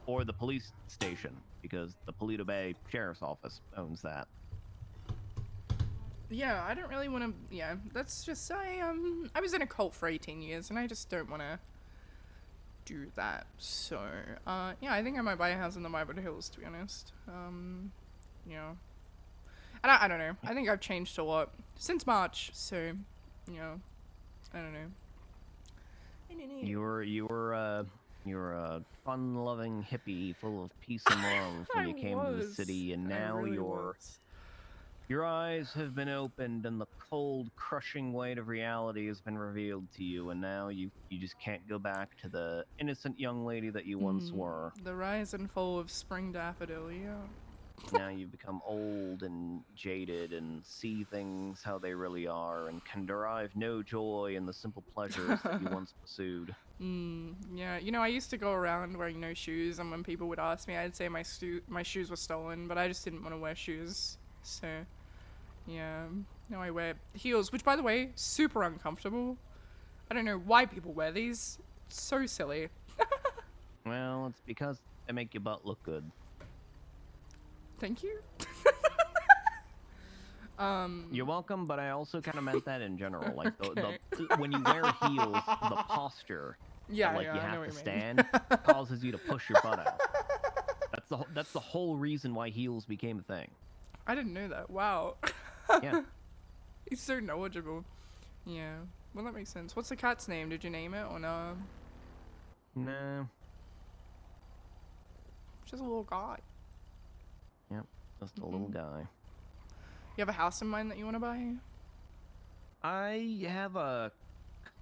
[SPEAKER 3] or the police station, because the Polito Bay Sheriff's Office owns that.
[SPEAKER 2] Yeah, I don't really want to. Yeah, that's just I was in a cult for 18 years, and I just don't want to do that. So yeah, I think I might buy a house in the Vinewood Hills, to be honest. Yeah, and I don't know. I think I've changed a lot since March. So, you know, I don't know.
[SPEAKER 3] You were a fun-loving hippie full of peace and love when you came to the city, and now your eyes have been opened and the cold, crushing weight of reality has been revealed to you, and now you just can't go back to the innocent young lady that you once were.
[SPEAKER 2] The rise and fall of spring daffodil. Yeah.
[SPEAKER 3] Now you've become old and jaded and see things how they really are and can derive no joy in the simple pleasures that you once pursued.
[SPEAKER 2] Yeah, you know, I used to go around wearing no shoes, and when people would ask me, I'd say my shoes were stolen, but I just didn't want to wear shoes. So, yeah, now I wear heels, which, by the way, super uncomfortable. I don't know why people wear these. It's so silly.
[SPEAKER 3] Well, it's because they make your butt look good.
[SPEAKER 2] Thank you.
[SPEAKER 3] You're welcome, but I also kind of meant that in general. Like
[SPEAKER 2] Okay.
[SPEAKER 3] when you wear heels, the posture
[SPEAKER 2] Yeah,
[SPEAKER 3] that like
[SPEAKER 2] yeah,
[SPEAKER 3] you
[SPEAKER 2] I know
[SPEAKER 3] have
[SPEAKER 2] what
[SPEAKER 3] to
[SPEAKER 2] you
[SPEAKER 3] stand causes you to push your butt out. That's the whole reason why heels became a thing.
[SPEAKER 2] I didn't know that. Wow.
[SPEAKER 3] Yeah.
[SPEAKER 2] He's so knowledgeable. Yeah. Well, that makes sense. What's the cat's name? Did you name it or no?
[SPEAKER 3] Nah.
[SPEAKER 2] Just a little guy.
[SPEAKER 3] Yep. Just a little guy.
[SPEAKER 2] You have a house in mind that you want to buy?
[SPEAKER 3] I have a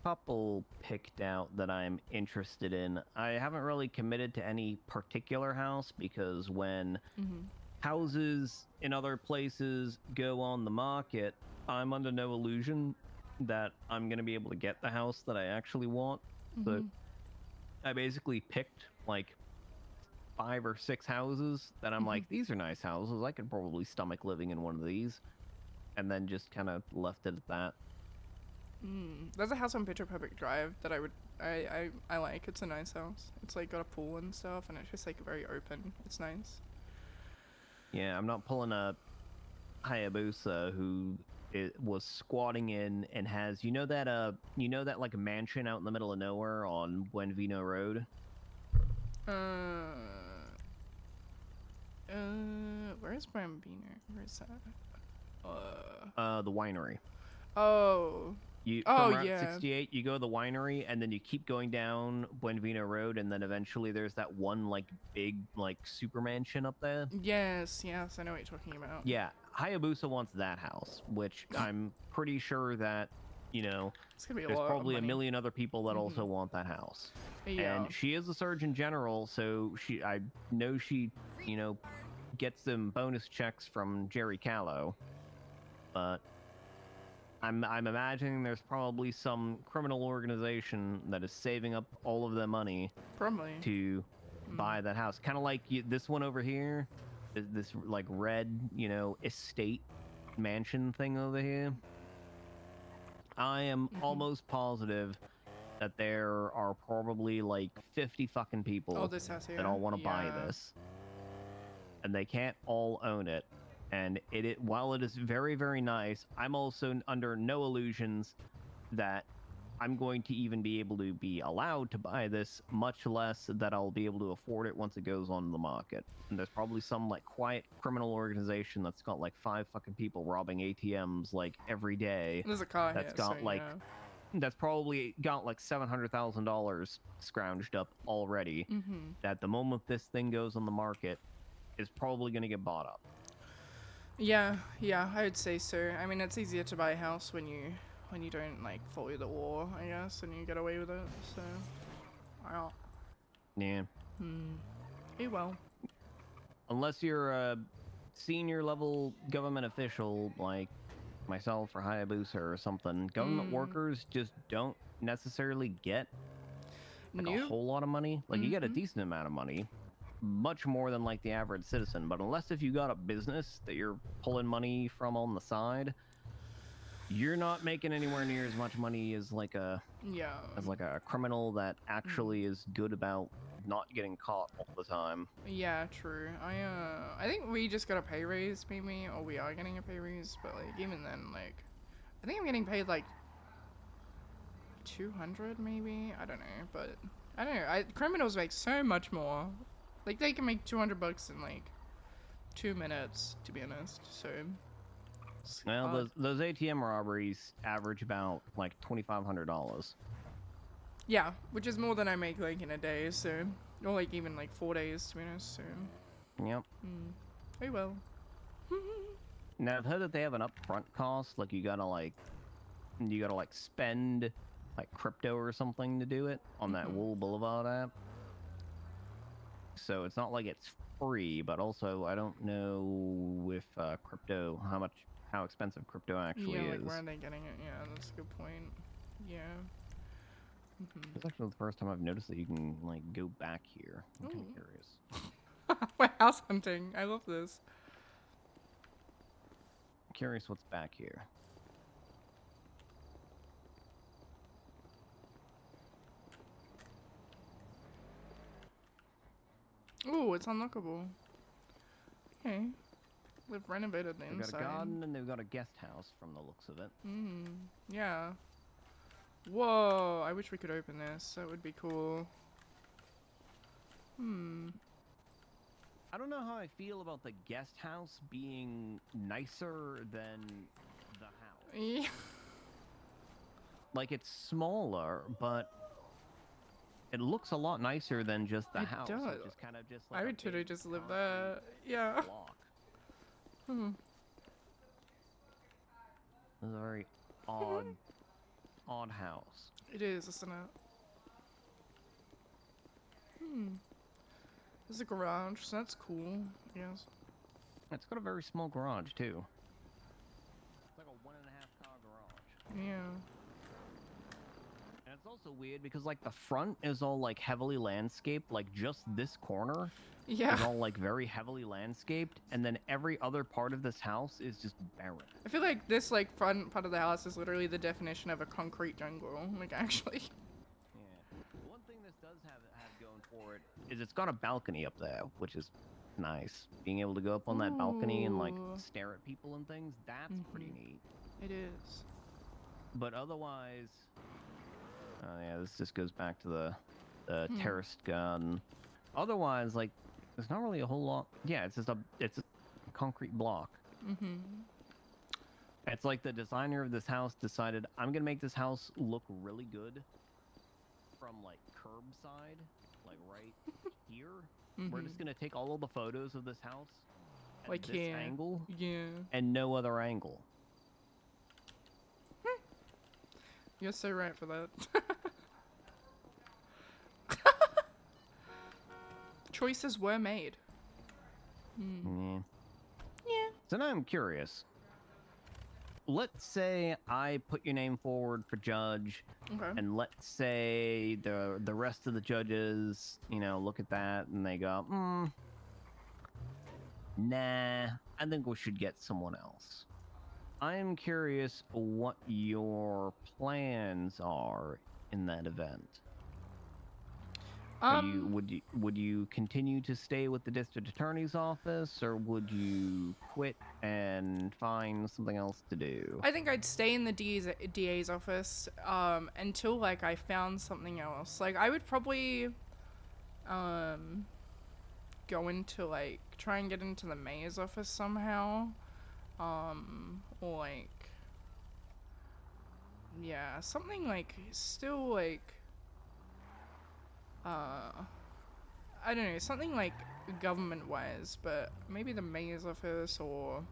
[SPEAKER 3] couple picked out that I'm interested in. I haven't really committed to any particular house because when houses in other places go on the market, I'm under no illusion that I'm going to be able to get the house that I actually want. So I basically picked like 5 or 6 houses that I'm like, these are nice houses. I could probably stomach living in one of these. And then just kind of left it at that.
[SPEAKER 2] There's a house on Petro Public Drive that I like. It's a nice house. It's like got a pool and stuff, and it's just like very open. It's nice.
[SPEAKER 3] Yeah, I'm not pulling a Hayabusa who was squatting in and has you know that like a mansion out in the middle of nowhere on Buenvino Road.
[SPEAKER 2] Where's Bambino? Where's that?
[SPEAKER 3] The winery.
[SPEAKER 2] Oh.
[SPEAKER 3] From Route
[SPEAKER 2] yeah.
[SPEAKER 3] 68, you go to the winery, and then you keep going down Buenvino Road, and then eventually there's that one like big like super mansion up there.
[SPEAKER 2] Yes, I know what you're talking about.
[SPEAKER 3] Yeah, Hayabusa wants that house, which I'm pretty sure that
[SPEAKER 2] It's gonna be a
[SPEAKER 3] there's
[SPEAKER 2] lot
[SPEAKER 3] probably
[SPEAKER 2] of
[SPEAKER 3] a
[SPEAKER 2] money.
[SPEAKER 3] million other people that also want that house.
[SPEAKER 2] Yeah.
[SPEAKER 3] And she is a surgeon general, so I know she, gets them bonus checks from Jerry Callow. But I'm imagining there's probably some criminal organization that is saving up all of their money
[SPEAKER 2] Probably.
[SPEAKER 3] to buy that house. Kind of like this one over here, this like red, estate mansion thing over here. I am almost positive that there are probably like 50 fucking people
[SPEAKER 2] this house here.
[SPEAKER 3] that all want to buy
[SPEAKER 2] Yeah.
[SPEAKER 3] this, and they can't all own it. And while it is very, very nice, I'm also under no illusions that I'm going to even be able to be allowed to buy this, much less that I'll be able to afford it once it goes on the market. And there's probably some like quiet criminal organization that's got like 5 fucking people robbing ATMs like every day.
[SPEAKER 2] There's a car
[SPEAKER 3] That's
[SPEAKER 2] here.
[SPEAKER 3] got
[SPEAKER 2] so,
[SPEAKER 3] like that's probably got like $700,000 scrounged up already. That the moment this thing goes on the market, is probably going to get bought up.
[SPEAKER 2] Yeah, I would say so. I mean, it's easier to buy a house when you don't like follow the law, I guess, and you get away with it. So, wow.
[SPEAKER 3] Yeah.
[SPEAKER 2] Oh well.
[SPEAKER 3] Unless you're a senior level government official like myself or Hayabusa or something, government workers just don't necessarily get a whole lot of money. Like you get a decent amount of money, much more than like the average citizen. But unless if you got a business that you're pulling money from on the side, you're not making anywhere near as much money as like a criminal that actually is good about not getting caught all the time.
[SPEAKER 2] Yeah, true. I think we just got a pay raise, maybe, or we are getting a pay raise, but like even then, like, I think I'm getting paid like 200, maybe. I don't know, but I don't know. Criminals make so much more. Like they can make $200 in like 2 minutes, to be honest. So.
[SPEAKER 3] Well, those ATM robberies average about like $2,500.
[SPEAKER 2] Yeah, which is more than I make like in a day, so, or like even like 4 days, to be honest. So.
[SPEAKER 3] Yep.
[SPEAKER 2] Oh well.
[SPEAKER 3] Now I've heard that they have an upfront cost, like you gotta spend like crypto or something to do it on that Wool Boulevard app. So it's not like it's free, but also I don't know if crypto, how expensive crypto actually
[SPEAKER 2] Yeah,
[SPEAKER 3] is.
[SPEAKER 2] like where are they getting it? Yeah, that's a good point. Yeah.
[SPEAKER 3] It's actually the first time I've noticed that you can like go back here. I'm kind of curious.
[SPEAKER 2] We're house hunting. I love this.
[SPEAKER 3] Curious what's back here.
[SPEAKER 2] Ooh, it's unlockable. Okay. They've renovated the
[SPEAKER 3] They've got
[SPEAKER 2] inside.
[SPEAKER 3] a garden and they've got a guest house from the looks of it.
[SPEAKER 2] Yeah. Whoa, I wish we could open this. That would be cool.
[SPEAKER 3] I don't know how I feel about the guest house being nicer than the house.
[SPEAKER 2] Yeah.
[SPEAKER 3] Like, it's smaller, but it looks a lot nicer than just the
[SPEAKER 2] It
[SPEAKER 3] house.
[SPEAKER 2] does.
[SPEAKER 3] It's just kind of just like
[SPEAKER 2] I
[SPEAKER 3] a
[SPEAKER 2] would totally
[SPEAKER 3] big
[SPEAKER 2] just live
[SPEAKER 3] concrete
[SPEAKER 2] there. Yeah.
[SPEAKER 3] block.
[SPEAKER 2] Hmm.
[SPEAKER 3] It's a very odd house.
[SPEAKER 2] It is, isn't it? There's a garage, so that's cool. Yes.
[SPEAKER 3] It's got a very small garage, too. It's like a 1.5 car garage.
[SPEAKER 2] Yeah.
[SPEAKER 3] And it's also weird because, like, the front is all, like, heavily landscaped. Like, just this corner is
[SPEAKER 2] Yeah.
[SPEAKER 3] all, like, very heavily landscaped. And then every other part of this house is just barren.
[SPEAKER 2] I feel like this, like, front part of the house is literally the definition of a concrete jungle. Like, actually.
[SPEAKER 3] Yeah. One thing this does have going for it is it's got a balcony up there, which is nice. Being able to go up on that balcony and, like,
[SPEAKER 2] Ooh.
[SPEAKER 3] stare at people and things, that's pretty neat.
[SPEAKER 2] It is.
[SPEAKER 3] But otherwise... Oh yeah, this just goes back to the terraced garden. Otherwise, like, there's not really a whole lot. Yeah, it's a concrete block. It's like the designer of this house decided, I'm gonna make this house look really good from, like, curbside, like right here. We're just gonna take all of the photos of this house at
[SPEAKER 2] Like
[SPEAKER 3] this
[SPEAKER 2] here.
[SPEAKER 3] angle
[SPEAKER 2] Yeah.
[SPEAKER 3] and no other angle.
[SPEAKER 2] You're so right for that. Choices were made.
[SPEAKER 3] Yeah.
[SPEAKER 2] Yeah.
[SPEAKER 3] So now I'm curious. Let's say I put your name forward for judge,
[SPEAKER 2] Okay.
[SPEAKER 3] and let's say the rest of the judges, you know, look at that and they go, nah, I think we should get someone else. I'm curious what your plans are in that event. Would you continue to stay with the district attorney's office, or would you quit and find something else to do?
[SPEAKER 2] I think I'd stay in the DA's office until, like, I found something else. Like, I would probably go into, like, try and get into the mayor's office somehow. Or, like, yeah, something, like, still, like, I don't know, something, like, government-wise, but maybe the mayor's office, or,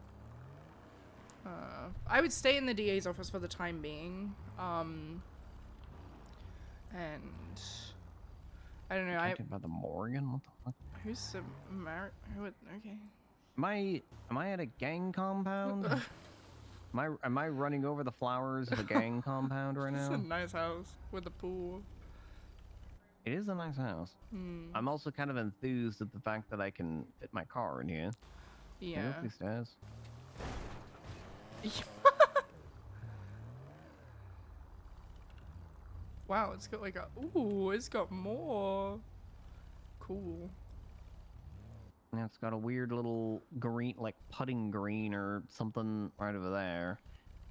[SPEAKER 2] I would stay in the DA's office for the time being, and, I don't know,
[SPEAKER 3] Talking about the Morgan? What the fuck?
[SPEAKER 2] who's the okay.
[SPEAKER 3] Am I at a gang compound? Am I running over the flowers of a gang compound right
[SPEAKER 2] It's a
[SPEAKER 3] now?
[SPEAKER 2] nice house with a pool.
[SPEAKER 3] It is a nice house. I'm also kind of enthused at the fact that I can fit my car in here. Can I go
[SPEAKER 2] Yeah.
[SPEAKER 3] up these stairs?
[SPEAKER 2] Wow, it's got like a it's got more. Cool.
[SPEAKER 3] Yeah, it's got a weird little green, like putting green or something right over there.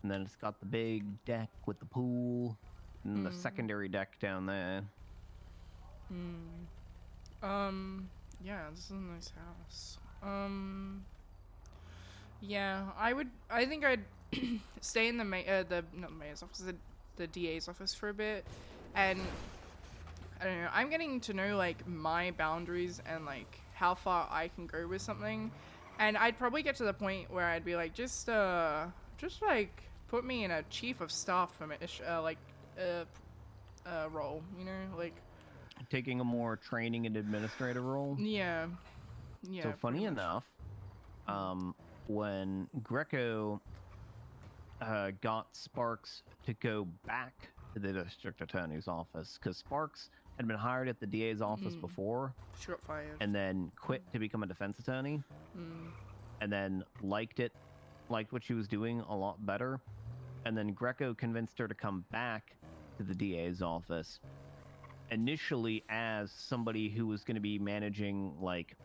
[SPEAKER 3] And then it's got the big deck with the pool and the secondary deck down there.
[SPEAKER 2] Yeah, this is a nice house. Yeah, I think I'd stay in the not the mayor's office, the DA's office for a bit, and I don't know, I'm getting to know, like, my boundaries and, like, how far I can go with something, and I'd probably get to the point where I'd be like, just like, put me in a chief of staff role, you know, like,
[SPEAKER 3] Taking a more training and administrative role.
[SPEAKER 2] yeah,
[SPEAKER 3] So funny
[SPEAKER 2] pretty much.
[SPEAKER 3] enough, when Greco got Sparks to go back to the district attorney's office, because Sparks had been hired at the DA's office before,
[SPEAKER 2] She got fired.
[SPEAKER 3] and then quit to become a defense attorney, and then liked what she was doing a lot better, and then Greco convinced her to come back to the DA's office, initially as somebody who was going to be managing like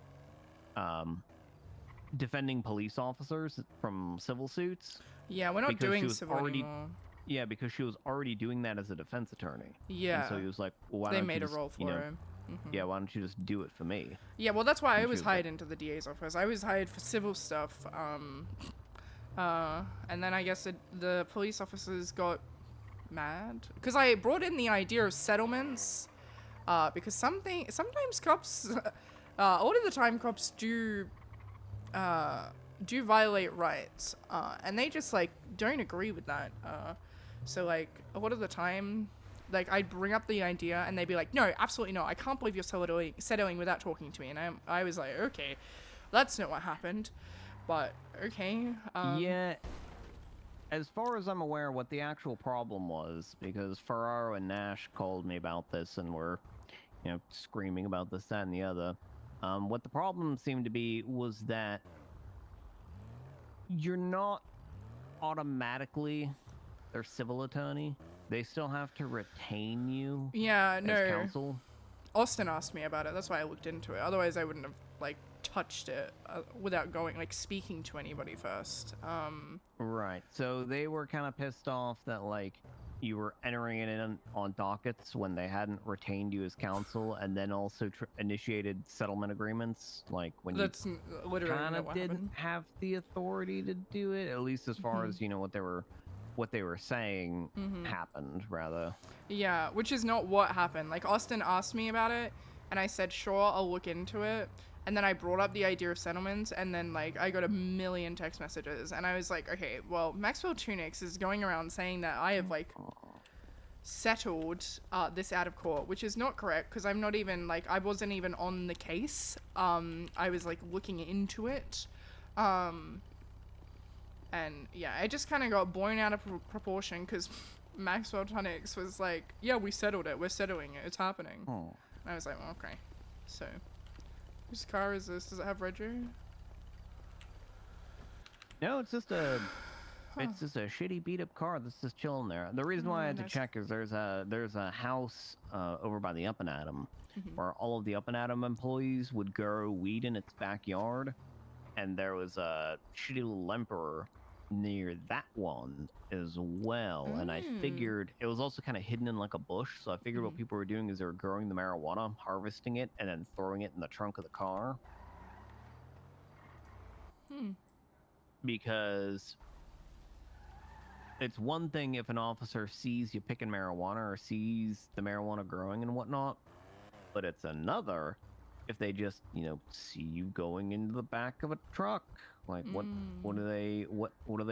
[SPEAKER 3] defending police officers from civil suits.
[SPEAKER 2] Yeah, we're not
[SPEAKER 3] Because she
[SPEAKER 2] doing
[SPEAKER 3] was
[SPEAKER 2] civil
[SPEAKER 3] already-
[SPEAKER 2] anymore.
[SPEAKER 3] Yeah, because she was already doing that as a defense attorney.
[SPEAKER 2] Yeah.
[SPEAKER 3] And so he was like, well, why
[SPEAKER 2] They
[SPEAKER 3] don't
[SPEAKER 2] made
[SPEAKER 3] you
[SPEAKER 2] a
[SPEAKER 3] just,
[SPEAKER 2] role for
[SPEAKER 3] you know,
[SPEAKER 2] her.
[SPEAKER 3] yeah, why don't you just do it for me?
[SPEAKER 2] Yeah, well, that's why I
[SPEAKER 3] And she
[SPEAKER 2] was
[SPEAKER 3] was like-
[SPEAKER 2] hired into the DA's office. I was hired for civil stuff. And then I guess the police officers got mad because I brought in the idea of settlements. Because sometimes cops, a lot of the time cops do violate rights, and they just like don't agree with that. So like a lot of the time, like I'd bring up the idea and they'd be like, no, absolutely not. I can't believe you're settling without talking to me. And I was like, okay, that's not what happened, but okay.
[SPEAKER 3] Yeah. As far as I'm aware, what the actual problem was, because Ferraro and Nash called me about this and were, you know, screaming about this, that, and the other. What the problem seemed to be was that you're not automatically their civil attorney. They still have to retain you
[SPEAKER 2] Yeah,
[SPEAKER 3] as
[SPEAKER 2] no.
[SPEAKER 3] counsel.
[SPEAKER 2] Austin asked me about it. That's why I looked into it. Otherwise, I wouldn't have like touched it without going like speaking to anybody first.
[SPEAKER 3] Right. So they were kind of pissed off that like you were entering it in on dockets when they hadn't retained you as counsel, and then also initiated settlement agreements, like when
[SPEAKER 2] That's literally
[SPEAKER 3] kind
[SPEAKER 2] not
[SPEAKER 3] of
[SPEAKER 2] what
[SPEAKER 3] didn't
[SPEAKER 2] happened.
[SPEAKER 3] have the authority to do it, at least as far as you know what they were saying happened rather.
[SPEAKER 2] Yeah, which is not what happened. Like Austin asked me about it, and I said sure, I'll look into it. And then I brought up the idea of settlements, and then like I got a million text messages, and I was like, okay, well, Maxwell Tunix is going around saying that I have like settled this out of court, which is not correct because I'm not even like I wasn't even on the case. I was like looking into it, and yeah, I just kind of got blown out of proportion because Maxwell Tunix was like, yeah, we settled it, we're settling it, it's happening. And I was like, well, okay, so. Whose car is this? Does it have rego?
[SPEAKER 3] No, it's just a shitty beat up car that's just chilling there. The reason why I had to
[SPEAKER 2] nice.
[SPEAKER 3] check is there's a house over by the Up and Atom where all of the Up and Atom employees would grow weed in its backyard, and there was a shitty little emperor near that one as well. And I figured it was also kind of hidden in like a bush, so I figured what people were doing is they were growing the marijuana, harvesting it, and then throwing it in the trunk of the car. Because it's one thing if an officer sees you picking marijuana or sees the marijuana growing and whatnot, but it's another if they just, you know, see you going into the back of a truck. Like what do they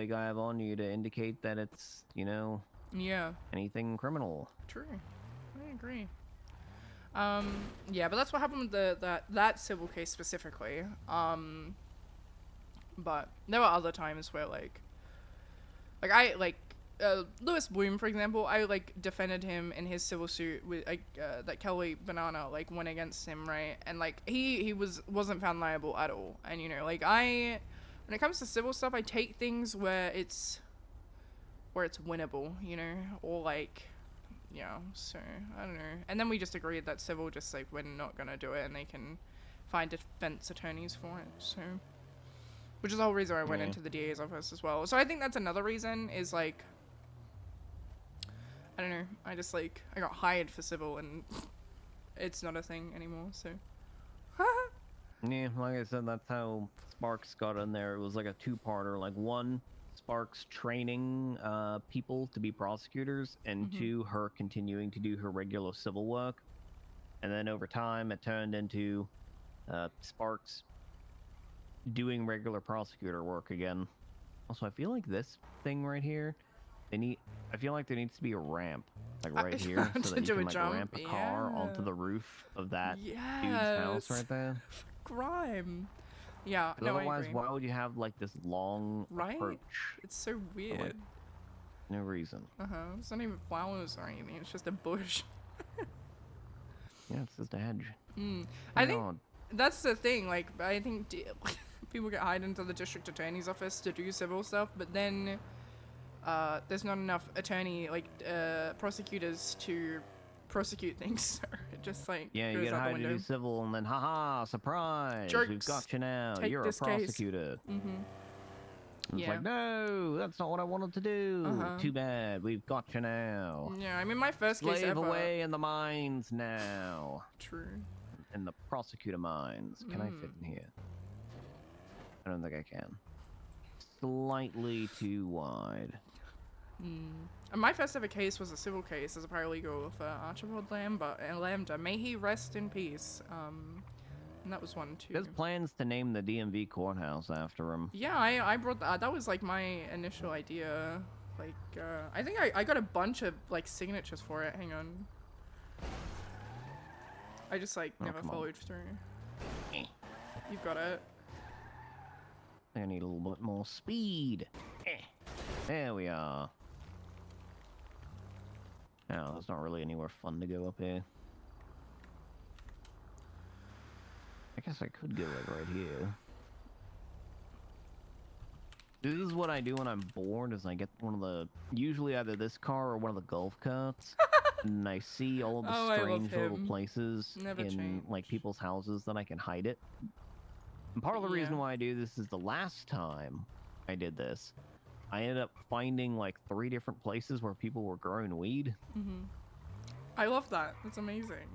[SPEAKER 3] have on you to indicate that it's, you know,
[SPEAKER 2] Yeah,
[SPEAKER 3] anything criminal?
[SPEAKER 2] true. I agree. Yeah, but that's what happened with that civil case specifically. But there were other times where like I like Lewis Bloom, for example. I like defended him in his civil suit with like that Kelly Banana like went against him, right? And like he wasn't found liable at all. And you know, like when it comes to civil stuff, I take things where it's winnable, you know, or like, yeah, so, I don't know. And then we just agreed that civil just, like, we're not gonna do it, and they can find defense attorneys for it, so. Which is the whole reason I went into the DA's office as well. So I think that's another reason, is, like, I don't know, I just, like, I got hired for civil, and it's not a thing anymore, so.
[SPEAKER 3] Yeah, like I said, that's how Sparks got in there. It was like a two-parter. Like, one, Sparks training people to be prosecutors, and two, her continuing to do her regular civil work. And then over time, it turned into Sparks doing regular prosecutor work again. Also, I feel like this thing right here, I feel like there needs to be a ramp, like right here, so that you can like ramp a car onto the roof of that dude's house right there.
[SPEAKER 2] Grime. Yeah, no,
[SPEAKER 3] Otherwise,
[SPEAKER 2] I agree.
[SPEAKER 3] why would you have like this long approach?
[SPEAKER 2] It's so weird.
[SPEAKER 3] like, no reason.
[SPEAKER 2] It's not even flowers or anything. It's just a bush.
[SPEAKER 3] Yeah, it's just a hedge.
[SPEAKER 2] I think that's the thing. Like, I think people get hired into the district attorney's office to do civil stuff, but then there's not enough prosecutors to prosecute things. So it just like
[SPEAKER 3] Yeah, you
[SPEAKER 2] goes
[SPEAKER 3] get
[SPEAKER 2] out the
[SPEAKER 3] hired to
[SPEAKER 2] window.
[SPEAKER 3] do civil, and then haha, surprise! We've
[SPEAKER 2] Jerks.
[SPEAKER 3] got you now.
[SPEAKER 2] Take
[SPEAKER 3] You're a
[SPEAKER 2] this case.
[SPEAKER 3] prosecutor.
[SPEAKER 2] Mm-hmm.
[SPEAKER 3] It's
[SPEAKER 2] Yeah.
[SPEAKER 3] like, no, that's not what I wanted to do.
[SPEAKER 2] Uh-huh.
[SPEAKER 3] Too bad. We've got you now.
[SPEAKER 2] Yeah, I mean my first case
[SPEAKER 3] Slave
[SPEAKER 2] ever.
[SPEAKER 3] away in the mines now.
[SPEAKER 2] True.
[SPEAKER 3] In the prosecutor mines. Can I fit in here? I don't think I can. Slightly too wide.
[SPEAKER 2] And my first ever case was a civil case as a paralegal for Archibald Lambda. May he rest in peace. And that was one too.
[SPEAKER 3] There's plans to name the DMV courthouse after him.
[SPEAKER 2] Yeah, I brought that. That was like my initial idea. Like, I think I got a bunch of like signatures for it. Hang on. I just like never
[SPEAKER 3] come on.
[SPEAKER 2] followed through.
[SPEAKER 3] Eh.
[SPEAKER 2] You've got it.
[SPEAKER 3] I need a little bit more speed. Eh. There we are. Now, there's not really anywhere fun to go up here. I guess I could go like right here. This is what I do when I'm bored, is I get one of the, usually either this car or one of the golf carts, and I see all of the
[SPEAKER 2] Oh, I love
[SPEAKER 3] strange little
[SPEAKER 2] him.
[SPEAKER 3] places
[SPEAKER 2] Never
[SPEAKER 3] in
[SPEAKER 2] change.
[SPEAKER 3] like people's houses that I can hide it. And part of the reason
[SPEAKER 2] Yeah.
[SPEAKER 3] why I do this is the last time I did this, I ended up finding like 3 different places where people were growing weed.
[SPEAKER 2] I love that. That's amazing.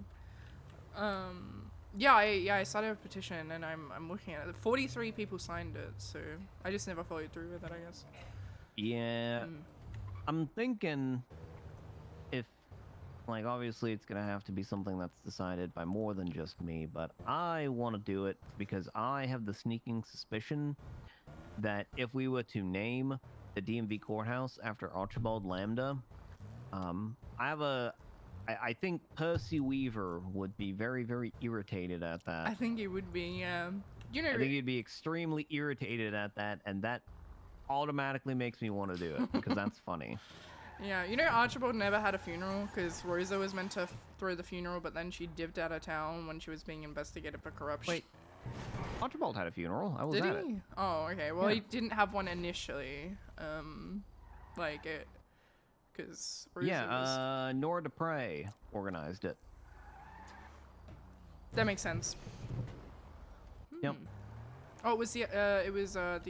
[SPEAKER 2] Yeah, I started a petition and I'm looking at it. 43 people signed it, so I just never followed through with it, I guess.
[SPEAKER 3] Yeah, I'm thinking if, like, obviously it's gonna have to be something that's decided by more than just me, but I want to do it because I have the sneaking suspicion that if we were to name the DMV courthouse after Archibald Lambda, I think Percy Weaver would be very, very irritated at that.
[SPEAKER 2] I think it would be, you know,
[SPEAKER 3] I think he'd be extremely irritated at that, and that automatically makes me want to do it because that's funny.
[SPEAKER 2] yeah, you know, Archibald never had a funeral because Rosa was meant to throw the funeral, but then she dipped out of town when she was being investigated for corruption.
[SPEAKER 3] Wait, Archibald had a funeral. I was
[SPEAKER 2] Did
[SPEAKER 3] at it.
[SPEAKER 2] he? Oh, okay. Well,
[SPEAKER 3] Yeah.
[SPEAKER 2] he didn't have one initially. Like it, because Rosa was...
[SPEAKER 3] Yeah, Nora Dupre organized it.
[SPEAKER 2] That makes sense.
[SPEAKER 3] Yep.
[SPEAKER 2] Oh, it was the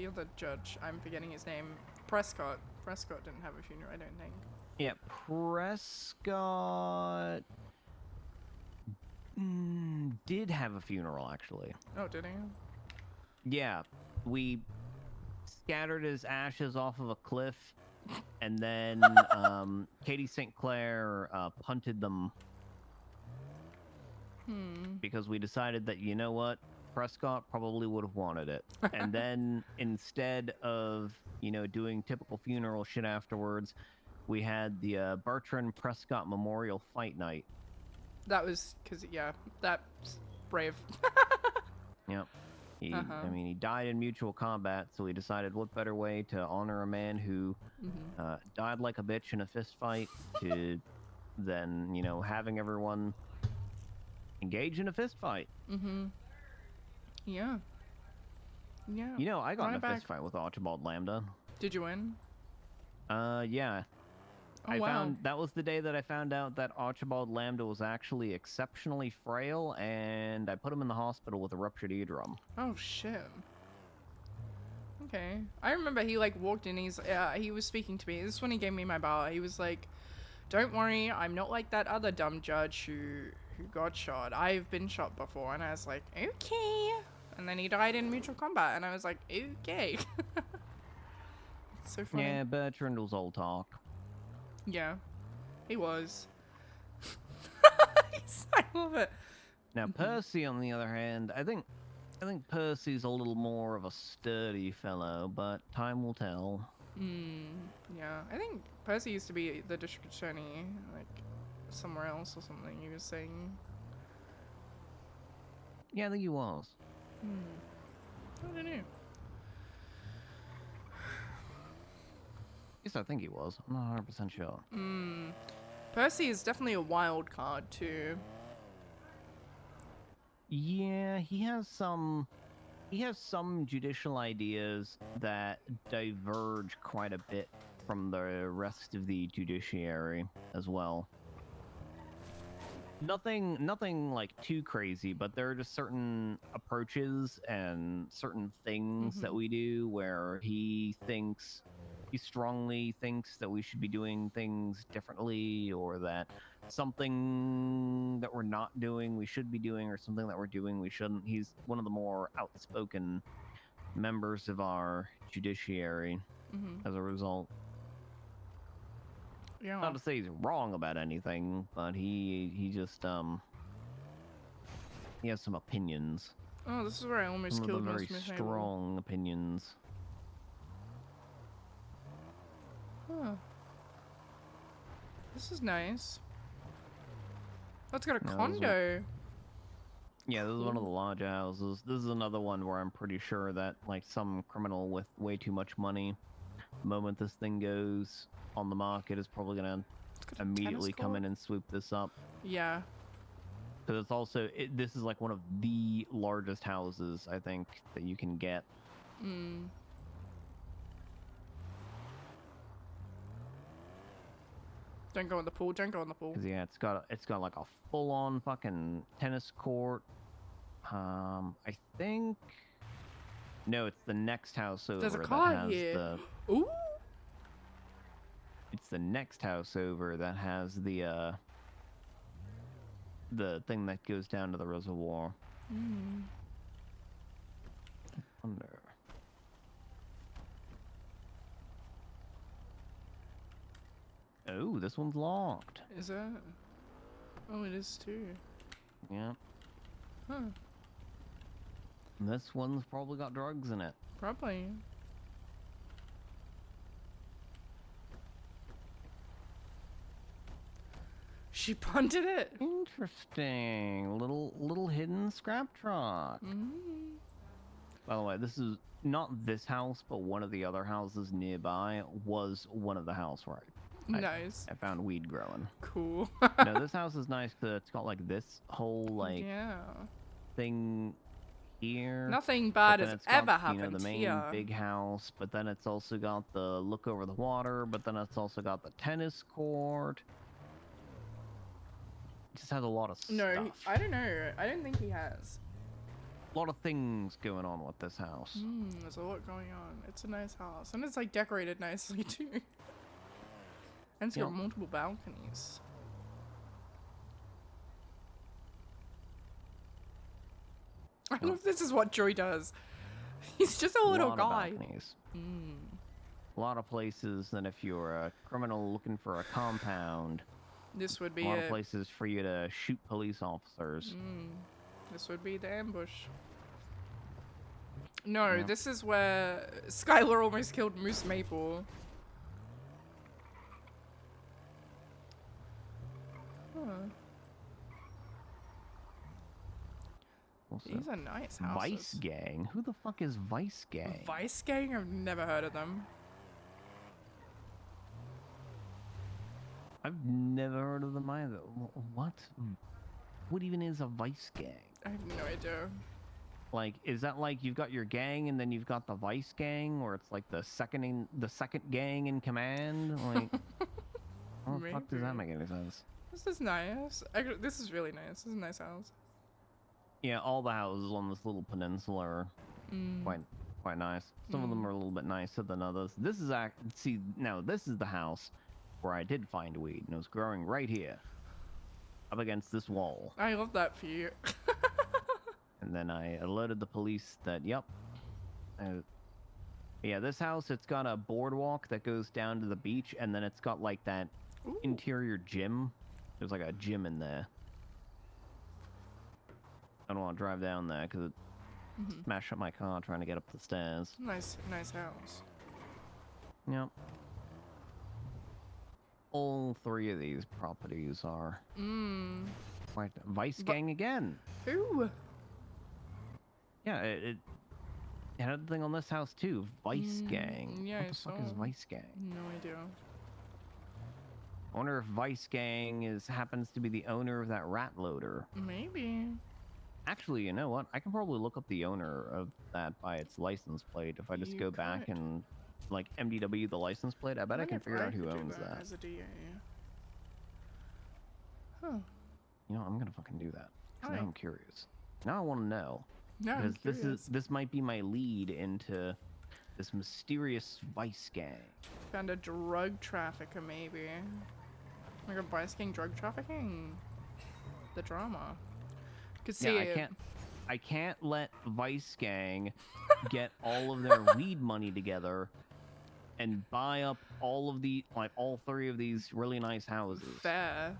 [SPEAKER 2] other judge. I'm forgetting his name. Prescott. Prescott didn't have a funeral, I don't think.
[SPEAKER 3] Yeah, Prescott did have a funeral, actually.
[SPEAKER 2] Oh, did he?
[SPEAKER 3] Yeah, we scattered his ashes off of a cliff, and then Katie St. Clair punted them because we decided that, you know what, Prescott probably would have wanted it. And then instead of, you know, doing typical funeral shit afterwards, we had the Bertrand Prescott Memorial Fight Night.
[SPEAKER 2] That was because, yeah, that's brave.
[SPEAKER 3] Yep. I mean, he died in mutual combat, so we decided what better way to honor a man who died like a bitch in a fist fight than, you know, having everyone engage in a fist fight.
[SPEAKER 2] Yeah. Yeah.
[SPEAKER 3] You know, I got
[SPEAKER 2] Run
[SPEAKER 3] in
[SPEAKER 2] it
[SPEAKER 3] a
[SPEAKER 2] back.
[SPEAKER 3] fist fight with Archibald Lambda.
[SPEAKER 2] Did you win?
[SPEAKER 3] Yeah.
[SPEAKER 2] Oh,
[SPEAKER 3] I
[SPEAKER 2] wow.
[SPEAKER 3] found that was the day that I found out that Archibald Lambda was actually exceptionally frail, and I put him in the hospital with a ruptured eardrum.
[SPEAKER 2] Oh, shit. Okay. I remember he, like, walked in, he was speaking to me. This is when he gave me my bar. He was like, don't worry, I'm not like that other dumb judge who got shot. I've been shot before. And I was like, okay. And then he died in mutual combat, and I was like, okay. It's so funny.
[SPEAKER 3] Yeah, Bertrand was old talk.
[SPEAKER 2] Yeah, he was. I love it.
[SPEAKER 3] Now Percy, on the other hand, I think Percy's a little more of a sturdy fellow, but time will tell.
[SPEAKER 2] Yeah, I think Percy used to be the district attorney, like, somewhere else or something, he was saying.
[SPEAKER 3] Yeah, I think he was.
[SPEAKER 2] I don't know.
[SPEAKER 3] Yes, I think he was. I'm not 100% sure.
[SPEAKER 2] Percy is definitely a wild card, too.
[SPEAKER 3] Yeah, he has some judicial ideas that diverge quite a bit from the rest of the judiciary as well. Nothing like too crazy, but there are just certain approaches and certain things that we do where he strongly thinks that we should be doing things differently, or that something that we're not doing we should be doing, or something that we're doing we shouldn't. He's one of the more outspoken members of our judiciary as a result.
[SPEAKER 2] Yeah.
[SPEAKER 3] Not to say he's wrong about anything, but he just he has some opinions.
[SPEAKER 2] Oh, this is where I almost
[SPEAKER 3] Some of
[SPEAKER 2] killed
[SPEAKER 3] them very
[SPEAKER 2] Miss Mabel.
[SPEAKER 3] strong opinions.
[SPEAKER 2] Huh. This is nice. Oh, it's got a
[SPEAKER 3] Yeah, this is
[SPEAKER 2] condo.
[SPEAKER 3] Yeah, this is one of the larger houses. This is another one where I'm pretty sure that like some criminal with way too much money, the moment this thing goes on the market, is probably gonna
[SPEAKER 2] It's got a
[SPEAKER 3] immediately
[SPEAKER 2] tennis
[SPEAKER 3] come
[SPEAKER 2] court.
[SPEAKER 3] in and swoop this up.
[SPEAKER 2] Yeah.
[SPEAKER 3] Because it's also this is like one of the largest houses I think that you can get.
[SPEAKER 2] Mm. Don't go in the pool. Don't go in the pool.
[SPEAKER 3] 'Cause, yeah, it's got like a full-on fucking tennis court. I think. No, it's the next house over.
[SPEAKER 2] There's a
[SPEAKER 3] that
[SPEAKER 2] car
[SPEAKER 3] has
[SPEAKER 2] here. Ooh.
[SPEAKER 3] It's the next house over that has the thing that goes down to the reservoir.
[SPEAKER 2] Mm.
[SPEAKER 3] Under. Oh, this one's locked.
[SPEAKER 2] Is that? Oh, it is too.
[SPEAKER 3] Yeah.
[SPEAKER 2] Huh.
[SPEAKER 3] And this one's probably got drugs in it.
[SPEAKER 2] Probably. She punted it.
[SPEAKER 3] Interesting. Little hidden scrap truck.
[SPEAKER 2] Mm.
[SPEAKER 3] By the way, this is not this house, but one of the other houses nearby was one of the house where
[SPEAKER 2] Nice.
[SPEAKER 3] I found weed growing.
[SPEAKER 2] Cool.
[SPEAKER 3] No, this house is nice because it's got like this whole like
[SPEAKER 2] yeah.
[SPEAKER 3] thing here.
[SPEAKER 2] Nothing
[SPEAKER 3] but
[SPEAKER 2] bad
[SPEAKER 3] then
[SPEAKER 2] has
[SPEAKER 3] it's got,
[SPEAKER 2] ever
[SPEAKER 3] you
[SPEAKER 2] happened
[SPEAKER 3] know, the main
[SPEAKER 2] here.
[SPEAKER 3] big house, but then it's also got the look over the water, but then it's also got the tennis court. It just has a lot of
[SPEAKER 2] No,
[SPEAKER 3] stuff.
[SPEAKER 2] I don't know. I don't think he has.
[SPEAKER 3] A lot of things going on with this house.
[SPEAKER 2] There's a lot going on. It's a nice house, and it's like decorated nicely too. And it's got
[SPEAKER 3] Yep.
[SPEAKER 2] multiple balconies. I don't know if this is what Joy does. He's just a little
[SPEAKER 3] lot of
[SPEAKER 2] guy.
[SPEAKER 3] balconies.
[SPEAKER 2] Mm.
[SPEAKER 3] A lot of places that if you're a criminal looking for a compound,
[SPEAKER 2] This would
[SPEAKER 3] a
[SPEAKER 2] be
[SPEAKER 3] lot of
[SPEAKER 2] it.
[SPEAKER 3] places for you to shoot police officers.
[SPEAKER 2] This would be the ambush. No,
[SPEAKER 3] Yeah.
[SPEAKER 2] this is where Skylar almost killed Moose Maple. Huh.
[SPEAKER 3] Also,
[SPEAKER 2] These are nice houses.
[SPEAKER 3] Vice Gang? Who the fuck is Vice Gang?
[SPEAKER 2] Vice Gang? I've never heard of them.
[SPEAKER 3] I've never heard of them either. What? What even is a Vice Gang?
[SPEAKER 2] I have no idea.
[SPEAKER 3] Like, is that like you've got your gang and then you've got the Vice Gang, or it's like the second gang in command? Like, how the fuck does that make any sense?
[SPEAKER 2] This is nice. This is really nice. This is a nice house.
[SPEAKER 3] Yeah, all the houses on this little peninsula are quite nice. Some of them are a little bit nicer than others. This is see now this is the house where I did find weed, and it was growing right here, up against this wall.
[SPEAKER 2] I love that for you.
[SPEAKER 3] And then I alerted the police that, yep. Yeah, this house, it's got a boardwalk that goes down to the beach, and then it's got like that
[SPEAKER 2] Ooh.
[SPEAKER 3] interior gym. There's like a gym in there. I don't want to drive down there because it smashed up my car trying to get up the stairs.
[SPEAKER 2] Nice house.
[SPEAKER 3] Yep. All three of these properties are quite Vice Gang again.
[SPEAKER 2] Ooh.
[SPEAKER 3] Yeah, it had the thing on this house too. Vice Gang.
[SPEAKER 2] yeah,
[SPEAKER 3] What
[SPEAKER 2] I
[SPEAKER 3] the fuck
[SPEAKER 2] saw.
[SPEAKER 3] is Vice Gang?
[SPEAKER 2] No idea.
[SPEAKER 3] I wonder if Vice Gang happens to be the owner of that rat loader.
[SPEAKER 2] Maybe.
[SPEAKER 3] Actually, you know what? I can probably look up the owner of that by its license plate. If I just
[SPEAKER 2] You
[SPEAKER 3] go back
[SPEAKER 2] could.
[SPEAKER 3] and like MDW the license plate, I bet I
[SPEAKER 2] wonder
[SPEAKER 3] can
[SPEAKER 2] if
[SPEAKER 3] figure out who
[SPEAKER 2] could do
[SPEAKER 3] owns that.
[SPEAKER 2] as a DA. Huh.
[SPEAKER 3] You know, I'm gonna fucking do that. 'Cause now
[SPEAKER 2] Alright.
[SPEAKER 3] I'm curious. Now I want to know.
[SPEAKER 2] No, I'm
[SPEAKER 3] Because
[SPEAKER 2] curious.
[SPEAKER 3] this might be my lead into this mysterious vice gang.
[SPEAKER 2] Found a drug trafficker, maybe. Like a vice gang drug trafficking. The drama. Could see
[SPEAKER 3] Yeah,
[SPEAKER 2] it.
[SPEAKER 3] I can't let Vice Gang get all of their weed money together and buy up all of the all 3 of these really nice houses.
[SPEAKER 2] Fair.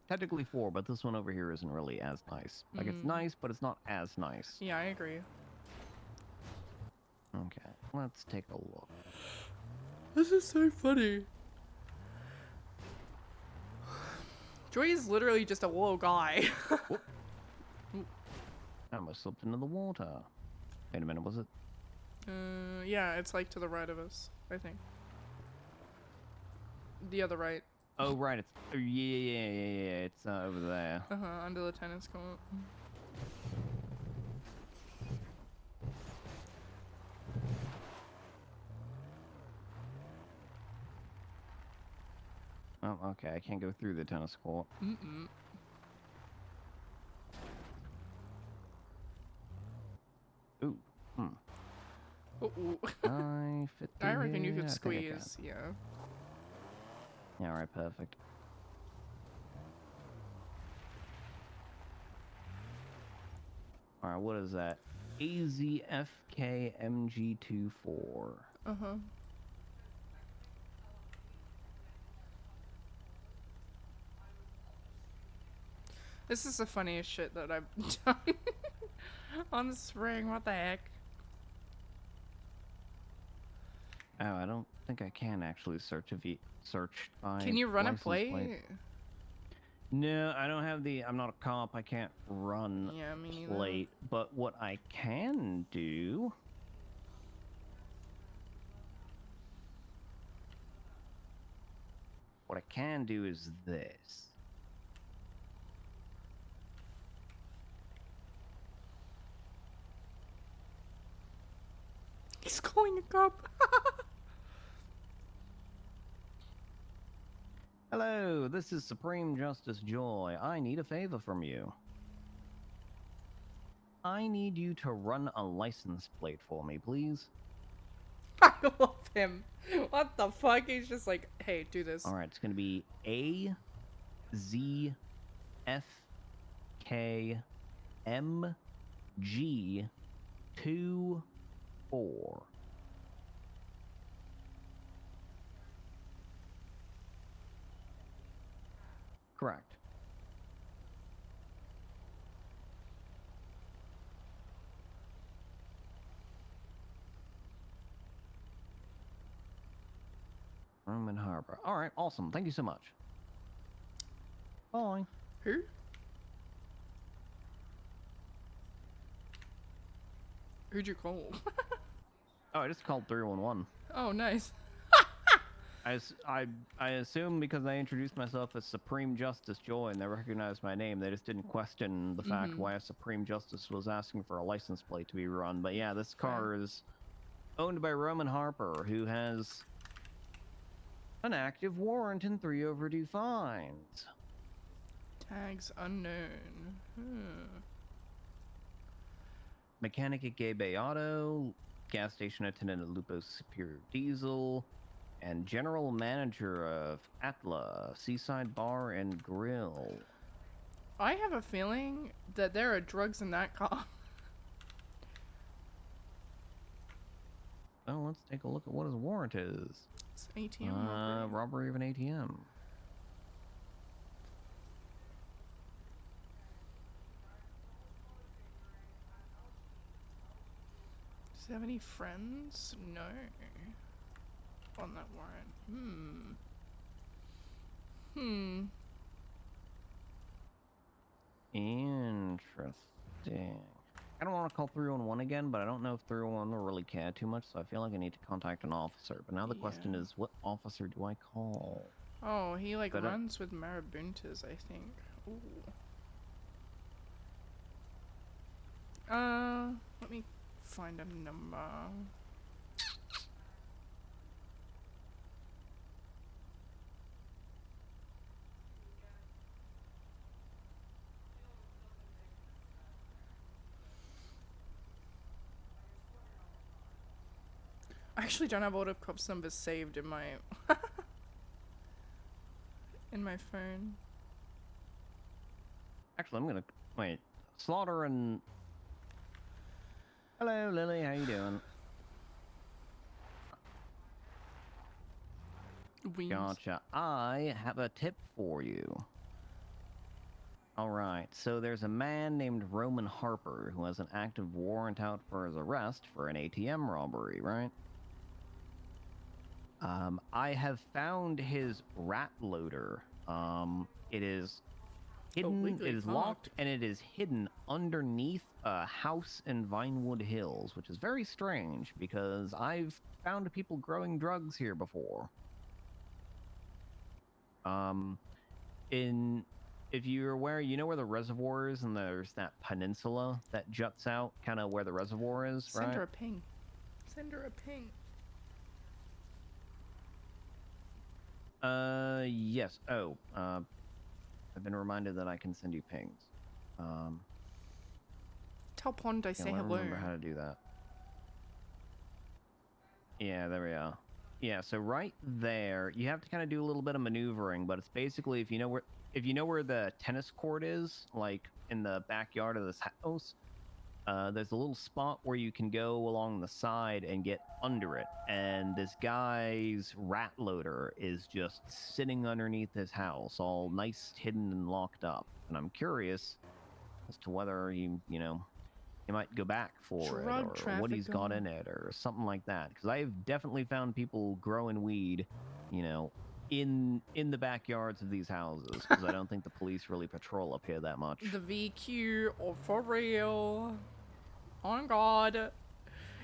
[SPEAKER 3] Technically 4, but this one over here isn't really as nice. Like it's nice, but it's not as nice.
[SPEAKER 2] Yeah, I agree.
[SPEAKER 3] Okay, let's take a look.
[SPEAKER 2] This is so funny. Joy is literally just a little guy.
[SPEAKER 3] I almost slipped into the water. Wait a minute, was it?
[SPEAKER 2] Yeah, it's like to the right of us, I think. The other right.
[SPEAKER 3] Oh right, it's yeah. It's over there.
[SPEAKER 2] Under the tennis court.
[SPEAKER 3] Oh, okay. I can't go through the tennis court. Ooh.
[SPEAKER 2] Ooh.
[SPEAKER 3] I fit through
[SPEAKER 2] I reckon you
[SPEAKER 3] here?
[SPEAKER 2] could
[SPEAKER 3] I think I can.
[SPEAKER 2] squeeze, yeah.
[SPEAKER 3] Yeah, alright, perfect. Alright, what is that? AZFKMG24.
[SPEAKER 2] This is the funniest shit that I've done on the spring. What the heck?
[SPEAKER 3] Oh, I don't think I can actually search by
[SPEAKER 2] Can you run a
[SPEAKER 3] license
[SPEAKER 2] plate?
[SPEAKER 3] plate. No, I don't have the. I'm not a cop. I can't run
[SPEAKER 2] Yeah, me neither.
[SPEAKER 3] plate. But what I can do. What I can do is this.
[SPEAKER 2] He's calling a cop.
[SPEAKER 3] Hello, this is Supreme Justice Joy. I need a favor from you. I need you to run a license plate for me, please.
[SPEAKER 2] I love him. What the fuck? He's just like, hey, do this.
[SPEAKER 3] All right, it's gonna be A Z F K M G 24. Correct. Roman Harbor. All right, awesome. Thank you so much. Bye.
[SPEAKER 2] Who? Who'd you call?
[SPEAKER 3] Oh, I just called 311.
[SPEAKER 2] Oh, nice.
[SPEAKER 3] I assume because I introduced myself as Supreme Justice Joy and they recognized my name, they just didn't question the fact why a Supreme Justice was asking for a license plate to be run. But yeah, this car is owned by Roman Harper, who has an active warrant and 3 overdue fines.
[SPEAKER 2] Tags unknown.
[SPEAKER 3] Mechanic at Gay Bay Auto, gas station attendant at Lupo Superior Diesel, and general manager of Atla Seaside Bar and Grill.
[SPEAKER 2] I have a feeling that there are drugs in that car.
[SPEAKER 3] Well, let's take a look at what his warrant is.
[SPEAKER 2] It's ATM robbery.
[SPEAKER 3] Robbery of an ATM.
[SPEAKER 2] Does he have any friends? No. On that warrant.
[SPEAKER 3] Interesting. I don't want to call 311 again, but I don't know if 311 will really care too much, so I feel like I need to contact an officer. But now the question is, what officer do I call?
[SPEAKER 2] Oh, he like
[SPEAKER 3] But,
[SPEAKER 2] runs with marabuntas, I think. Ooh. Let me find a number. I actually don't have all the cops numbers saved in my in my phone.
[SPEAKER 3] Actually, I'm gonna wait. Slaughter and hello, Lily. How you doing?
[SPEAKER 2] Weems.
[SPEAKER 3] Gotcha. I have a tip for you. All right. So there's a man named Roman Harper who has an active warrant out for his arrest for an ATM robbery, right? I have found his rat loader. It is hidden.
[SPEAKER 2] legally
[SPEAKER 3] It is locked, and it is hidden underneath a house in Vinewood Hills, which is very strange because I've found people growing drugs here before. If you're aware, you know where the reservoir is, and there's that peninsula that juts out, kind of where the reservoir is, right?
[SPEAKER 2] Send her a ping. Send her a ping.
[SPEAKER 3] Yes. Oh, I've been reminded that I can send you pings.
[SPEAKER 2] Tell Pond I
[SPEAKER 3] Yeah,
[SPEAKER 2] say
[SPEAKER 3] let me
[SPEAKER 2] hello.
[SPEAKER 3] remember how to do that. Yeah, there we are. Yeah, so right there, you have to kind of do a little bit of maneuvering, but it's basically if you know where the tennis court is, like in the backyard of this house, there's a little spot where you can go along the side and get under it, and this guy's rat loader is just sitting underneath his house, all nice, hidden, and locked up. And I'm curious as to whether you might go back for
[SPEAKER 2] Drug
[SPEAKER 3] it, or what he's got
[SPEAKER 2] trafficking.
[SPEAKER 3] in it, or something like that. Because I've definitely found people growing weed, in the backyards of these houses. Because I don't think the police really patrol up here that much.
[SPEAKER 2] The VQ, or for real. Oh my god.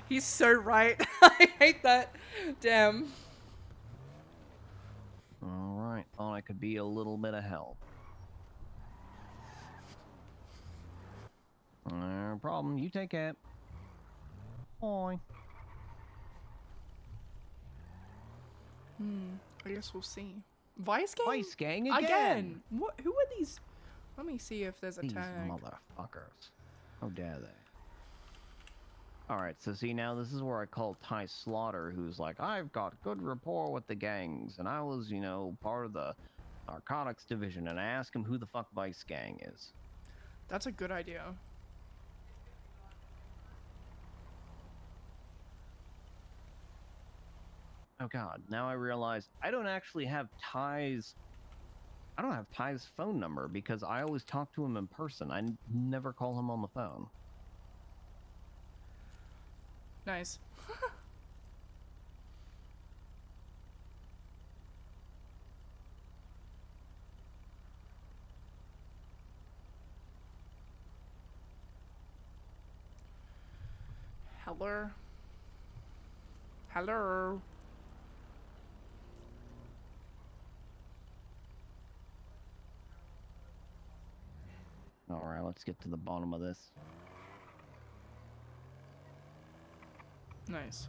[SPEAKER 2] He's so right. I hate that. Damn.
[SPEAKER 3] All right, thought I could be a little bit of help. No problem. You take care. Bye.
[SPEAKER 2] I guess we'll see. Vice gang?
[SPEAKER 3] Vice gang
[SPEAKER 2] Again. What? Who are these? Let me see if there's a
[SPEAKER 3] These
[SPEAKER 2] tag.
[SPEAKER 3] motherfuckers. How dare they? Alright, so see now this is where I call Ty Slaughter, who's like, I've got good rapport with the gangs, and I was, part of the narcotics division, and I ask him who the fuck Vice Gang is.
[SPEAKER 2] That's a good idea.
[SPEAKER 3] Oh god, now I realize I don't actually have Ty's phone number because I always talk to him in person. I never call him on the phone.
[SPEAKER 2] Nice. Hello. Hello.
[SPEAKER 3] Alright, let's get to the bottom of this.
[SPEAKER 2] Nice.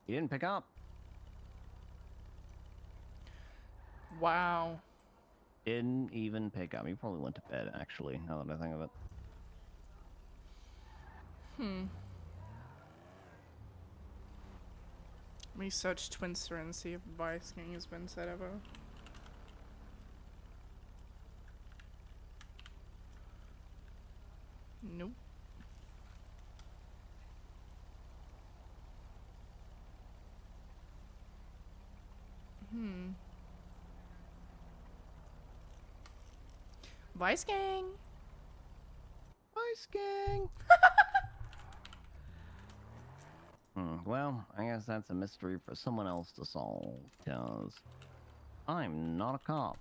[SPEAKER 3] You didn't pick up.
[SPEAKER 2] Wow.
[SPEAKER 3] Didn't even pick up. He probably went to bed, actually, now that I think of it.
[SPEAKER 2] Let me search Twinster and see if Vice Gang has been said ever. Nope. Vice Gang.
[SPEAKER 3] Vice Gang! Well, I guess that's a mystery for someone else to solve, because I'm not a cop.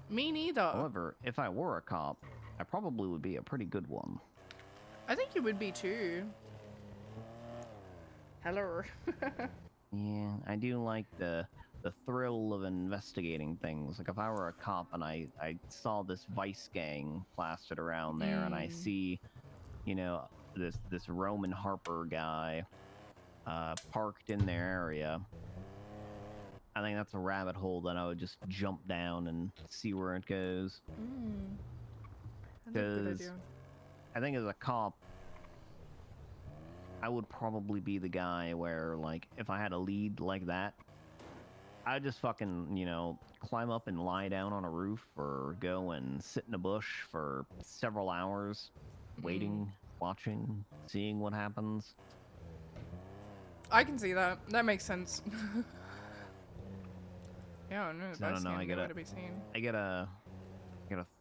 [SPEAKER 2] Me neither.
[SPEAKER 3] However, if I were a cop, I probably would be a pretty good one.
[SPEAKER 2] I think you would be too. Hello.
[SPEAKER 3] Yeah, I do like the the thrill of investigating things. Like if I were a cop and I saw this vice gang plastered around there, and I see, you know, this Roman Harper guy parked in their area, I think that's a rabbit hole that I would just jump down and see where it goes.
[SPEAKER 2] That's a good
[SPEAKER 3] Because
[SPEAKER 2] idea.
[SPEAKER 3] I think as a cop, I would probably be the guy where, like, if I had a lead like that, I'd just fucking, you know, climb up and lie down on a roof or go and sit in a bush for several hours, waiting, watching, seeing what happens.
[SPEAKER 2] I can see that. That makes sense. Yeah, I don't know.
[SPEAKER 3] So I don't know, I
[SPEAKER 2] nowhere to be seen.
[SPEAKER 3] I get a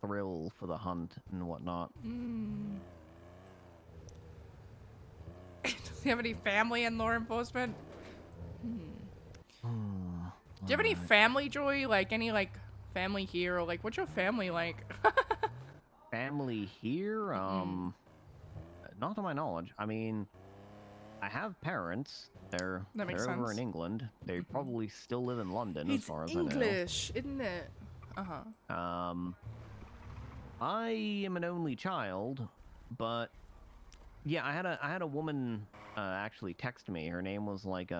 [SPEAKER 3] thrill for the hunt and whatnot.
[SPEAKER 2] Does he have any family in law enforcement? Do you have any family, Joy? Like, any, like, family here? Or, like, what's your family like?
[SPEAKER 3] Family here? Not to my knowledge. I mean, I have parents. They're
[SPEAKER 2] That makes
[SPEAKER 3] over
[SPEAKER 2] sense.
[SPEAKER 3] in England. They probably still live in London, as
[SPEAKER 2] It's
[SPEAKER 3] far as
[SPEAKER 2] English, isn't it?
[SPEAKER 3] I know. I am an only child, but yeah, I had a woman actually text me. Her name was like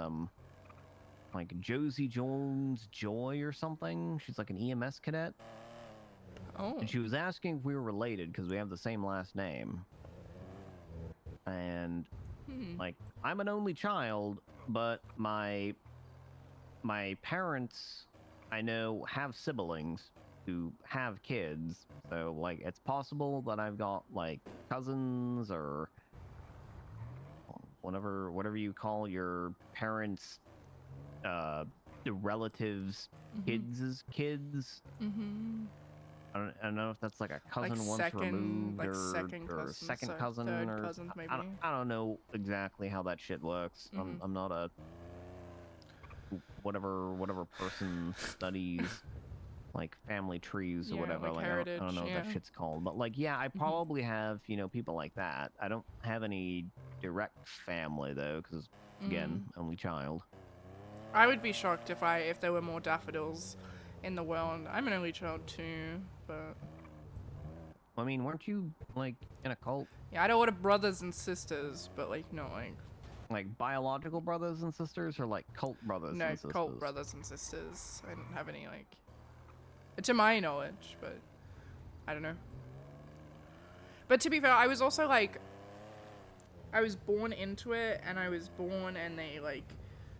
[SPEAKER 3] Josie Jones Joy or something. She's like an EMS cadet.
[SPEAKER 2] Oh.
[SPEAKER 3] And she was asking if we were related because we have the same last name. And like, I'm an only child, but my parents, I know, have siblings who have kids. So like, it's possible that I've got like cousins or whatever you call your parents' the relatives' kids' kids. I don't know if that's like a cousin
[SPEAKER 2] Like
[SPEAKER 3] once
[SPEAKER 2] second-
[SPEAKER 3] removed
[SPEAKER 2] like
[SPEAKER 3] or
[SPEAKER 2] second
[SPEAKER 3] or
[SPEAKER 2] cousins,
[SPEAKER 3] second
[SPEAKER 2] so
[SPEAKER 3] cousin
[SPEAKER 2] third
[SPEAKER 3] or
[SPEAKER 2] cousins, maybe.
[SPEAKER 3] I don't know exactly how that shit works. I'm not a whatever person studies like family trees or
[SPEAKER 2] Yeah,
[SPEAKER 3] whatever.
[SPEAKER 2] like
[SPEAKER 3] Like I don't know what
[SPEAKER 2] heritage,
[SPEAKER 3] that shit's called, but like yeah, I probably have, you know, people like that. I don't have any direct family though, because again, only child.
[SPEAKER 2] I would be shocked if there were more daffodils in the world. I'm an only child too, but
[SPEAKER 3] I mean, weren't you like in a cult?
[SPEAKER 2] yeah, I had a lot of brothers and sisters, but like not
[SPEAKER 3] Like biological brothers and sisters, or like cult brothers
[SPEAKER 2] no
[SPEAKER 3] and sisters?
[SPEAKER 2] cult brothers and sisters. I didn't have any like, to my knowledge, but I don't know. But to be fair, I was also like, I was born into it, and I was born, and they like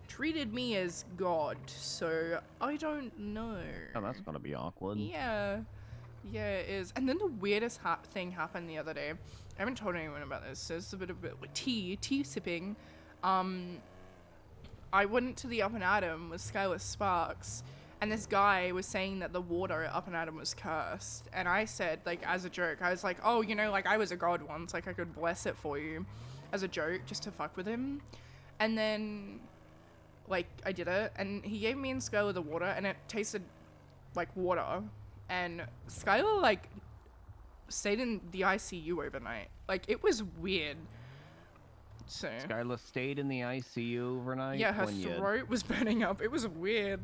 [SPEAKER 2] treated me as God, so I don't know.
[SPEAKER 3] Oh, that's gonna be awkward.
[SPEAKER 2] Yeah, it is. And then the weirdest thing happened the other day. I haven't told anyone about this, so it's a bit of tea sipping. I went to the Up and Atom with Skylar Sparks, and this guy was saying that the water at Up and Atom was cursed. And I said, like, as a joke, I was like, oh, you know, like, I was a god once, like, I could bless it for you, as a joke, just to fuck with him. And then, like, I did it, and he gave me and Skylar the water, and it tasted like water. And Skylar, like, stayed in the ICU overnight. Like, it was weird. So
[SPEAKER 3] Skylar stayed in the ICU overnight.
[SPEAKER 2] yeah, her
[SPEAKER 3] when
[SPEAKER 2] throat was burning up. It was weird.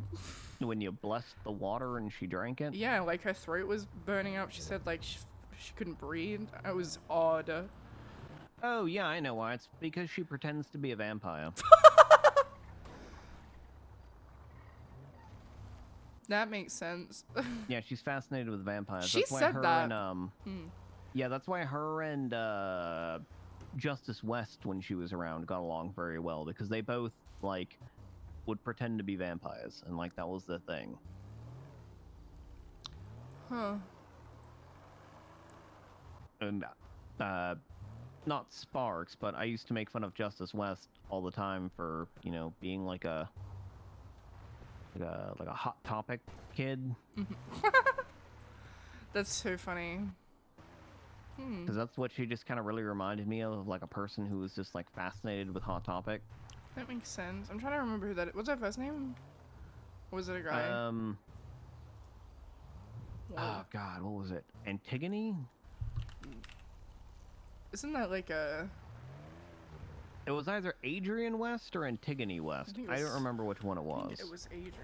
[SPEAKER 3] when you blessed the water and she drank it.
[SPEAKER 2] Yeah, like, her throat was burning up. She said, like, she couldn't breathe. It was odd.
[SPEAKER 3] Oh yeah, I know why. It's because she pretends to be a vampire.
[SPEAKER 2] That makes sense.
[SPEAKER 3] Yeah, she's fascinated with vampires.
[SPEAKER 2] She
[SPEAKER 3] that's why
[SPEAKER 2] said
[SPEAKER 3] her
[SPEAKER 2] that.
[SPEAKER 3] And yeah, that's why her and Justice West, when she was around, got along very well, because they both like would pretend to be vampires, and like that was the thing.
[SPEAKER 2] Huh.
[SPEAKER 3] And not Sparks, but I used to make fun of Justice West all the time for, you know, being like a hot topic kid.
[SPEAKER 2] That's so funny.
[SPEAKER 3] Because that's what she just kind of really reminded me of, like a person who was just like fascinated with Hot Topic.
[SPEAKER 2] That makes sense. I'm trying to remember who that is. What's her first name? Or was it a guy?
[SPEAKER 3] Oh god, what was it? Antigone?
[SPEAKER 2] Isn't that like a...
[SPEAKER 3] It was either Adrian West or Antigone West.
[SPEAKER 2] think it
[SPEAKER 3] I don't
[SPEAKER 2] was-
[SPEAKER 3] remember which one it
[SPEAKER 2] I
[SPEAKER 3] was.
[SPEAKER 2] think it was Adrian,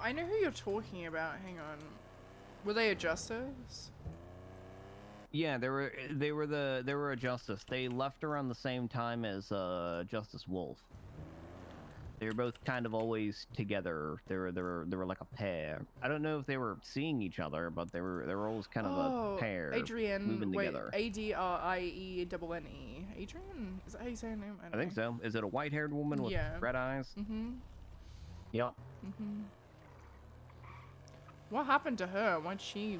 [SPEAKER 2] I know who you're talking about. Hang on. Were they a justice?
[SPEAKER 3] Yeah, they were a justice. They left around the same time as Justice Wolf. They were both kind of always together. They were like a pair. I don't know if they were seeing each other, but they were always kind of a pair.
[SPEAKER 2] Adrienne,
[SPEAKER 3] moving together.
[SPEAKER 2] Adrienne. Adrienne? Is that how you say her name?
[SPEAKER 3] I think so. Is it a white-haired woman with red eyes?
[SPEAKER 2] Mm-hmm.
[SPEAKER 3] Yep.
[SPEAKER 2] Mm-hmm. What happened to her? Why'd she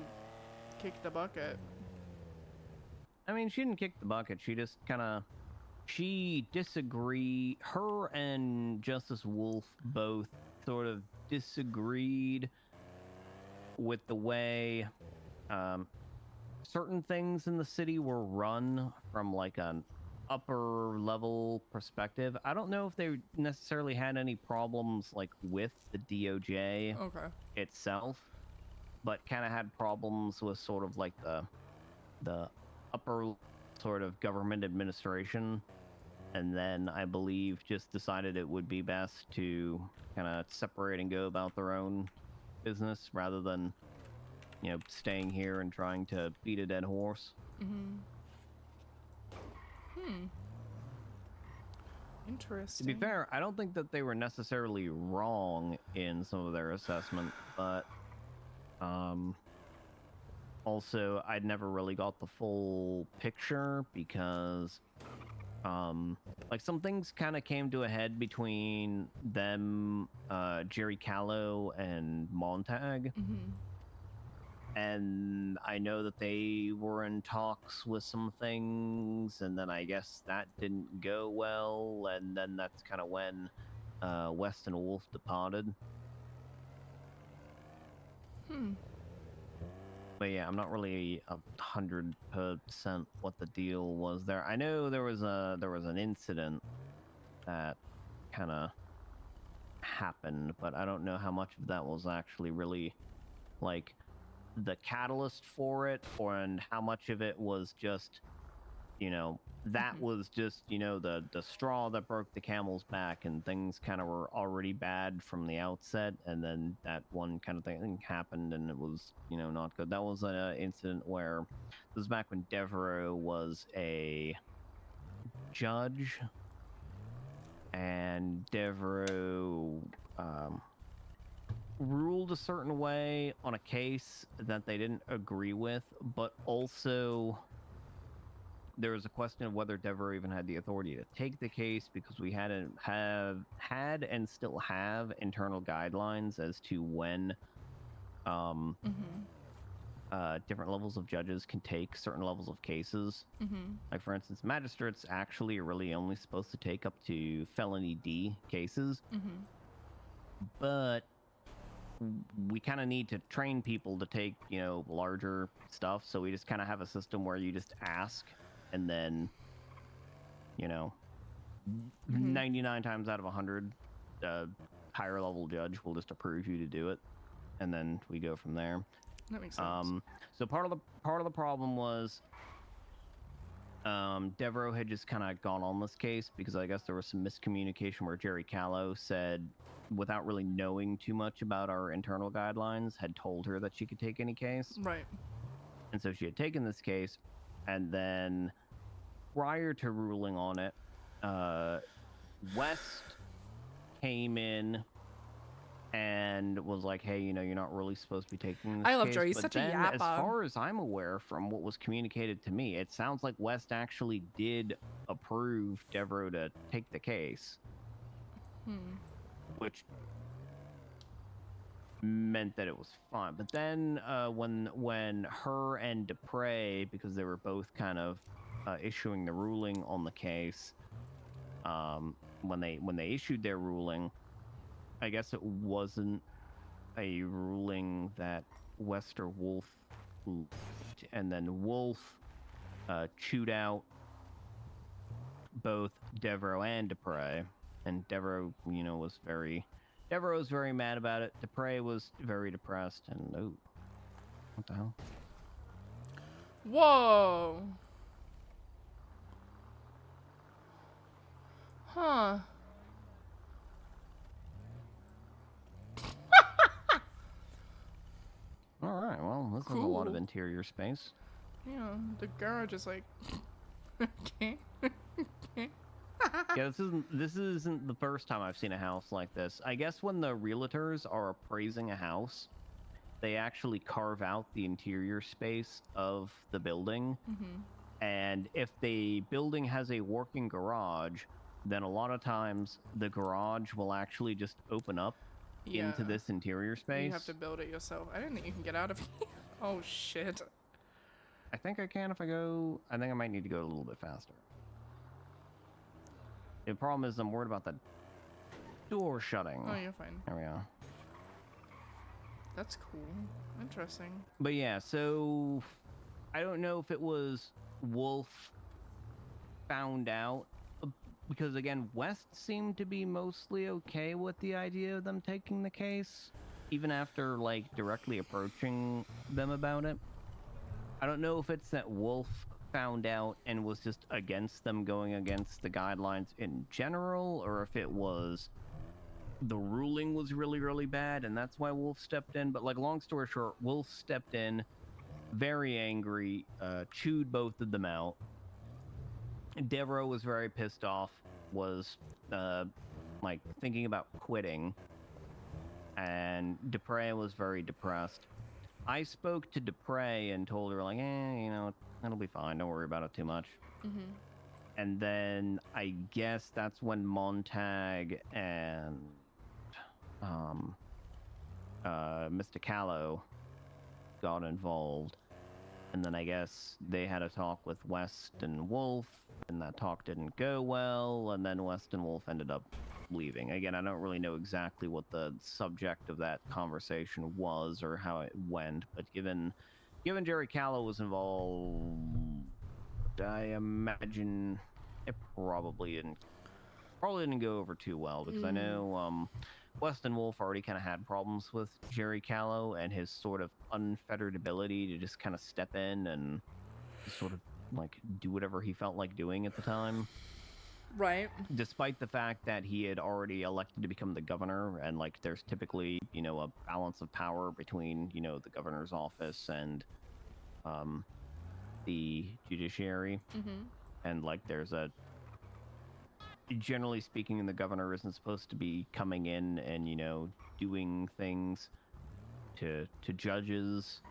[SPEAKER 2] kick the bucket?
[SPEAKER 3] I mean, she didn't kick the bucket. She just kind of... She disagreed. Her and Justice Wolf both sort of disagreed with the way certain things in the city were run from like an upper level perspective. I don't know if they necessarily had any problems like with the DOJ itself, but kind of had problems with sort of like the upper sort of government administration. And then I believe just decided it would be best to kind of separate and go about their own business rather than, you know, staying here and trying to beat a dead horse.
[SPEAKER 2] Interesting.
[SPEAKER 3] To be fair, I don't think that they were necessarily wrong in some of their assessment, but also I'd never really got the full picture because like some things kind of came to a head between them, Jerry Callow and Montag. And I know that they were in talks with some things, and then I guess that didn't go well, and then that's kind of when West and Wolf departed. But yeah, I'm not really 100% what the deal was there. I know there was an incident that kind of happened, but I don't know how much of that was actually really like the catalyst for it, and how much of it was just, you know, that was just, you know, the straw that broke the camel's back, and things kind of were already bad from the outset, and then that one kind of thing happened, and it was, you know, not good. That was an incident where this was back when Devereaux was a judge, and Devereaux ruled a certain way on a case that they didn't agree with, but also there was a question of whether Devereaux even had the authority to take the case, because we had and still have internal guidelines as to when different levels of judges can take certain levels of cases. Like, for instance, magistrates actually are really only supposed to take up to felony D cases. But we kind of need to train people to take, you know, larger stuff, so we just kind of have a system where you just ask, and then, you know, 99 times out of 100, higher level judge will just approve you to do it, and then we go from there.
[SPEAKER 2] That makes sense.
[SPEAKER 3] So part of the problem was Devereaux had just kind of gone on this case because I guess there was some miscommunication where Jerry Callow said, without really knowing too much about our internal guidelines, had told her that she could take any case.
[SPEAKER 2] Right.
[SPEAKER 3] And so she had taken this case, and then prior to ruling on it, West came in and was like, hey, you know, you're not really supposed to be taking this
[SPEAKER 2] I love
[SPEAKER 3] case.
[SPEAKER 2] Joe. He's
[SPEAKER 3] But
[SPEAKER 2] such a
[SPEAKER 3] then,
[SPEAKER 2] yapper.
[SPEAKER 3] as far as I'm aware from what was communicated to me, it sounds like West actually did approve Devereaux to take the case. Which meant that it was fine. But then when her and Dupre, because they were both kind of issuing the ruling on the case, when they issued their ruling, I guess it wasn't a ruling that West or Wolf, and then Wolf chewed out both Devereaux and Dupre, and Devereaux, you know, was very mad about it. Dupre was very depressed, and oh, what the hell?
[SPEAKER 2] Whoa. Huh.
[SPEAKER 3] There's a lot of
[SPEAKER 2] cool.
[SPEAKER 3] interior space.
[SPEAKER 2] Yeah, the garage is like, okay.
[SPEAKER 3] Yeah, this isn't the first time I've seen a house like this. I guess when the realtors are appraising a house, they actually carve out the interior space of the building. And if the building has a working garage, then a lot of times the garage will actually just open up into this interior space.
[SPEAKER 2] You have to build it yourself. I don't think you can get out of here. Oh shit.
[SPEAKER 3] I think I can if I go... I think I might need to go a little bit faster. The problem is I'm worried about the door shutting.
[SPEAKER 2] Oh, you're fine.
[SPEAKER 3] There we go.
[SPEAKER 2] That's cool. Interesting.
[SPEAKER 3] But yeah, so I don't know if it was Wolf found out, because again, West seemed to be mostly okay with the idea of them taking the case, even after like directly approaching them about it. I don't know if it's that Wolf found out and was just against them going against the guidelines in general, or if it was the ruling was really, really bad and that's why Wolf stepped in. But like, long story short, Wolf stepped in very angry, chewed both of them out. Devereaux was very pissed off, was like thinking about quitting, and Dupre was very depressed. I spoke to Dupre and told her like, you know, it'll be fine, don't worry about it too much. And then I guess that's when Montag and Mr. Callow got involved. And then I guess they had a talk with West and Wolf, and that talk didn't go well, and then West and Wolf ended up leaving. Again, I don't really know exactly what the subject of that conversation was or how it went, but given Jerry Callow was involved, I imagine it probably didn't go over too well, because I know West and Wolf already kind of had problems with Jerry Callow and his sort of unfettered ability to just kind of step in and sort of like do whatever he felt like doing at the time.
[SPEAKER 2] Right.
[SPEAKER 3] Despite the fact that he had already elected to become the governor, and like there's typically, you know, a balance of power between, you know, the governor's office and the judiciary. And like there's a, generally speaking, the governor isn't supposed to be coming in and, you know, doing things to judges,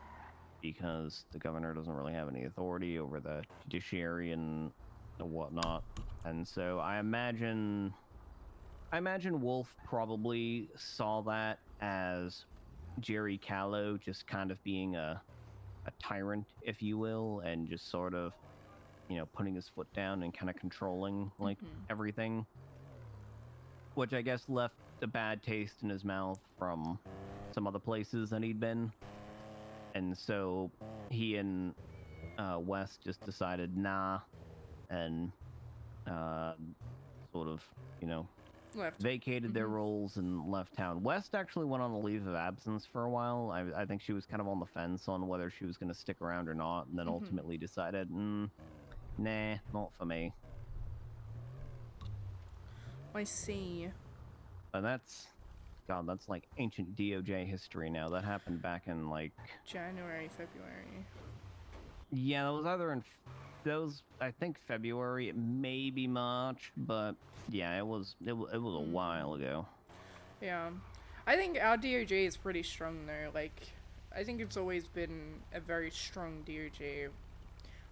[SPEAKER 3] because the governor doesn't really have any authority over the judiciary and whatnot. And so I imagine Wolf probably saw that as Jerry Callow just kind of being a tyrant, if you will, and just sort of, you know, putting his foot down and kind of controlling like everything, which I guess left a bad taste in his mouth from some other places that he'd been. And so he and West just decided nah, and sort of, you know, vacated their roles and left town. West actually went on a leave of absence for a while. I think she was kind of on the fence on whether she was going to stick around or not, and then ultimately decided, nah, not for me.
[SPEAKER 2] I see.
[SPEAKER 3] And that's like ancient DOJ history now. That happened back in like
[SPEAKER 2] January, February.
[SPEAKER 3] Yeah, that was either in I think February, maybe March, but yeah, it was a while ago.
[SPEAKER 2] Yeah. I think our DOJ is pretty strong though. Like, I think it's always been a very strong DOJ,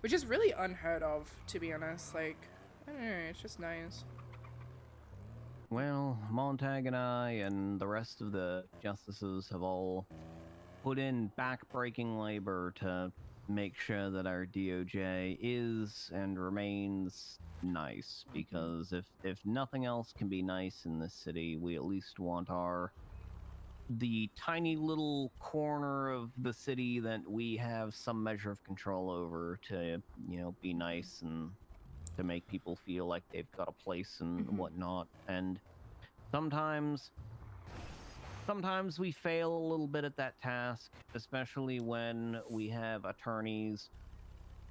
[SPEAKER 2] which is really unheard of, to be honest. Like, I don't know, it's just nice.
[SPEAKER 3] Well, Montag and I and the rest of the justices have all put in back-breaking labor to make sure that our DOJ is and remains nice, because if nothing else can be nice in this city, we at least want the tiny little corner of the city that we have some measure of control over to, you know, be nice and to make people feel like they've got a place and whatnot. And sometimes we fail a little bit at that task, especially when we have attorneys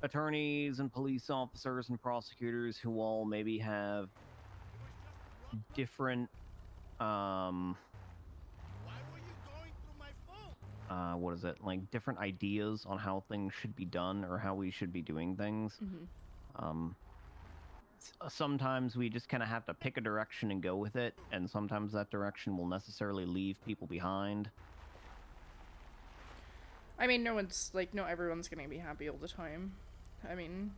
[SPEAKER 3] and police officers and prosecutors who all maybe have different what is it, like different ideas on how things should be done or how we should be doing things. Sometimes we just kind of have to pick a direction and go with it, and sometimes that direction will necessarily leave people behind.
[SPEAKER 2] I mean, not everyone's gonna be happy all the time. I mean,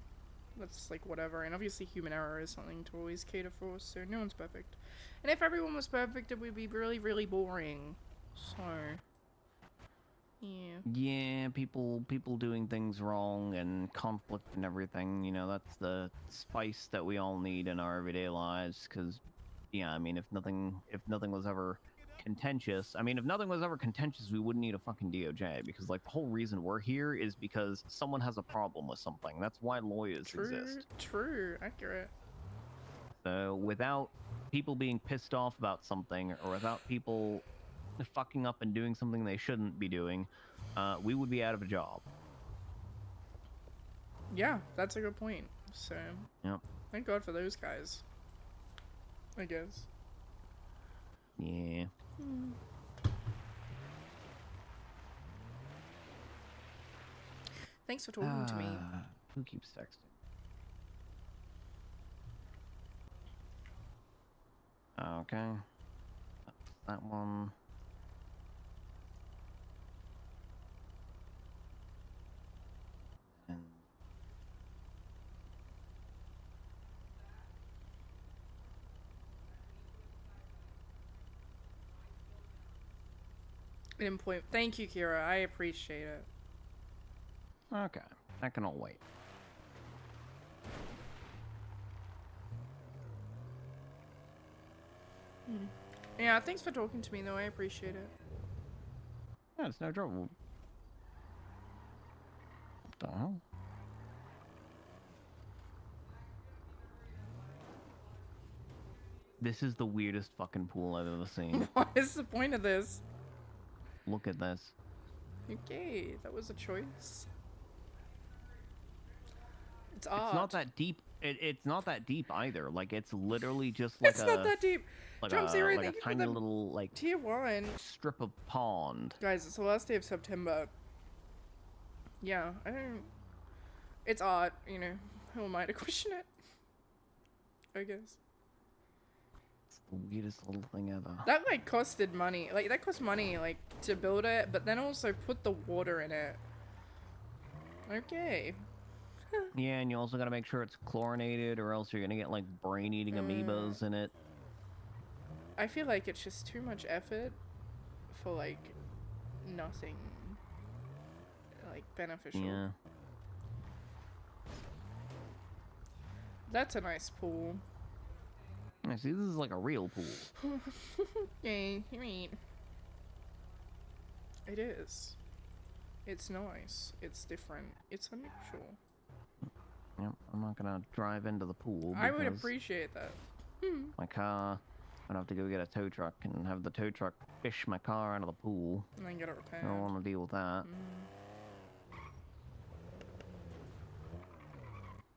[SPEAKER 2] that's like whatever, and obviously human error is something to always cater for, so no one's perfect. And if everyone was perfect, it would be really, really boring. So, yeah.
[SPEAKER 3] Yeah, people doing things wrong and conflict and everything, you know, that's the spice that we all need in our everyday lives, because, yeah, I mean, if nothing was ever contentious, we wouldn't need a fucking DOJ, because, like, the whole reason we're here is because someone has a problem with something. That's why lawyers exist.
[SPEAKER 2] True, accurate.
[SPEAKER 3] So, without people being pissed off about something, or without people fucking up and doing something they shouldn't be doing, we would be out of a job.
[SPEAKER 2] Yeah, that's a good point. So,
[SPEAKER 3] Yep.
[SPEAKER 2] thank God for those guys, I guess.
[SPEAKER 3] Yeah.
[SPEAKER 2] Thanks for talking to me.
[SPEAKER 3] Who keeps texting? Okay. That one. And
[SPEAKER 2] Thank you, Kira. I appreciate it.
[SPEAKER 3] okay, that can all wait.
[SPEAKER 2] Yeah, thanks for talking to me, though. I appreciate it.
[SPEAKER 3] Yeah, it's no trouble. What the hell? This is the weirdest fucking pool I've ever seen.
[SPEAKER 2] What is the point of this?
[SPEAKER 3] Look at this.
[SPEAKER 2] Okay, that was a choice. It's odd.
[SPEAKER 3] It's not that deep. It's not that deep either. Like, it's literally just like
[SPEAKER 2] It's not that deep.
[SPEAKER 3] like
[SPEAKER 2] Jump
[SPEAKER 3] a,
[SPEAKER 2] Zero,
[SPEAKER 3] like
[SPEAKER 2] thank
[SPEAKER 3] a
[SPEAKER 2] you for
[SPEAKER 3] tiny
[SPEAKER 2] the
[SPEAKER 3] little like
[SPEAKER 2] Tier 1.
[SPEAKER 3] strip of pond.
[SPEAKER 2] Guys, it's the last day of September. Yeah, I don't... It's art, you know. Who am I to question it? I guess.
[SPEAKER 3] It's the weirdest little thing ever.
[SPEAKER 2] That, like, costed money. Like, that cost money, like, to build it, but then also put the water in it. Okay.
[SPEAKER 3] Yeah, and you also gotta make sure it's chlorinated, or else you're gonna get like brain-eating amoebas in it.
[SPEAKER 2] I feel like it's just too much effort for, like, nothing, like, beneficial.
[SPEAKER 3] Yeah.
[SPEAKER 2] That's a nice pool.
[SPEAKER 3] Yeah, see, this is like a real pool.
[SPEAKER 2] Yay, you mean. It is. It's nice. It's different. It's unusual.
[SPEAKER 3] Yep, I'm not gonna drive into the pool.
[SPEAKER 2] I would
[SPEAKER 3] because
[SPEAKER 2] appreciate that.
[SPEAKER 3] my car. I'd have to go get a tow truck and have the tow truck fish my car out of the pool.
[SPEAKER 2] And then get it repaired.
[SPEAKER 3] I don't want to deal with that.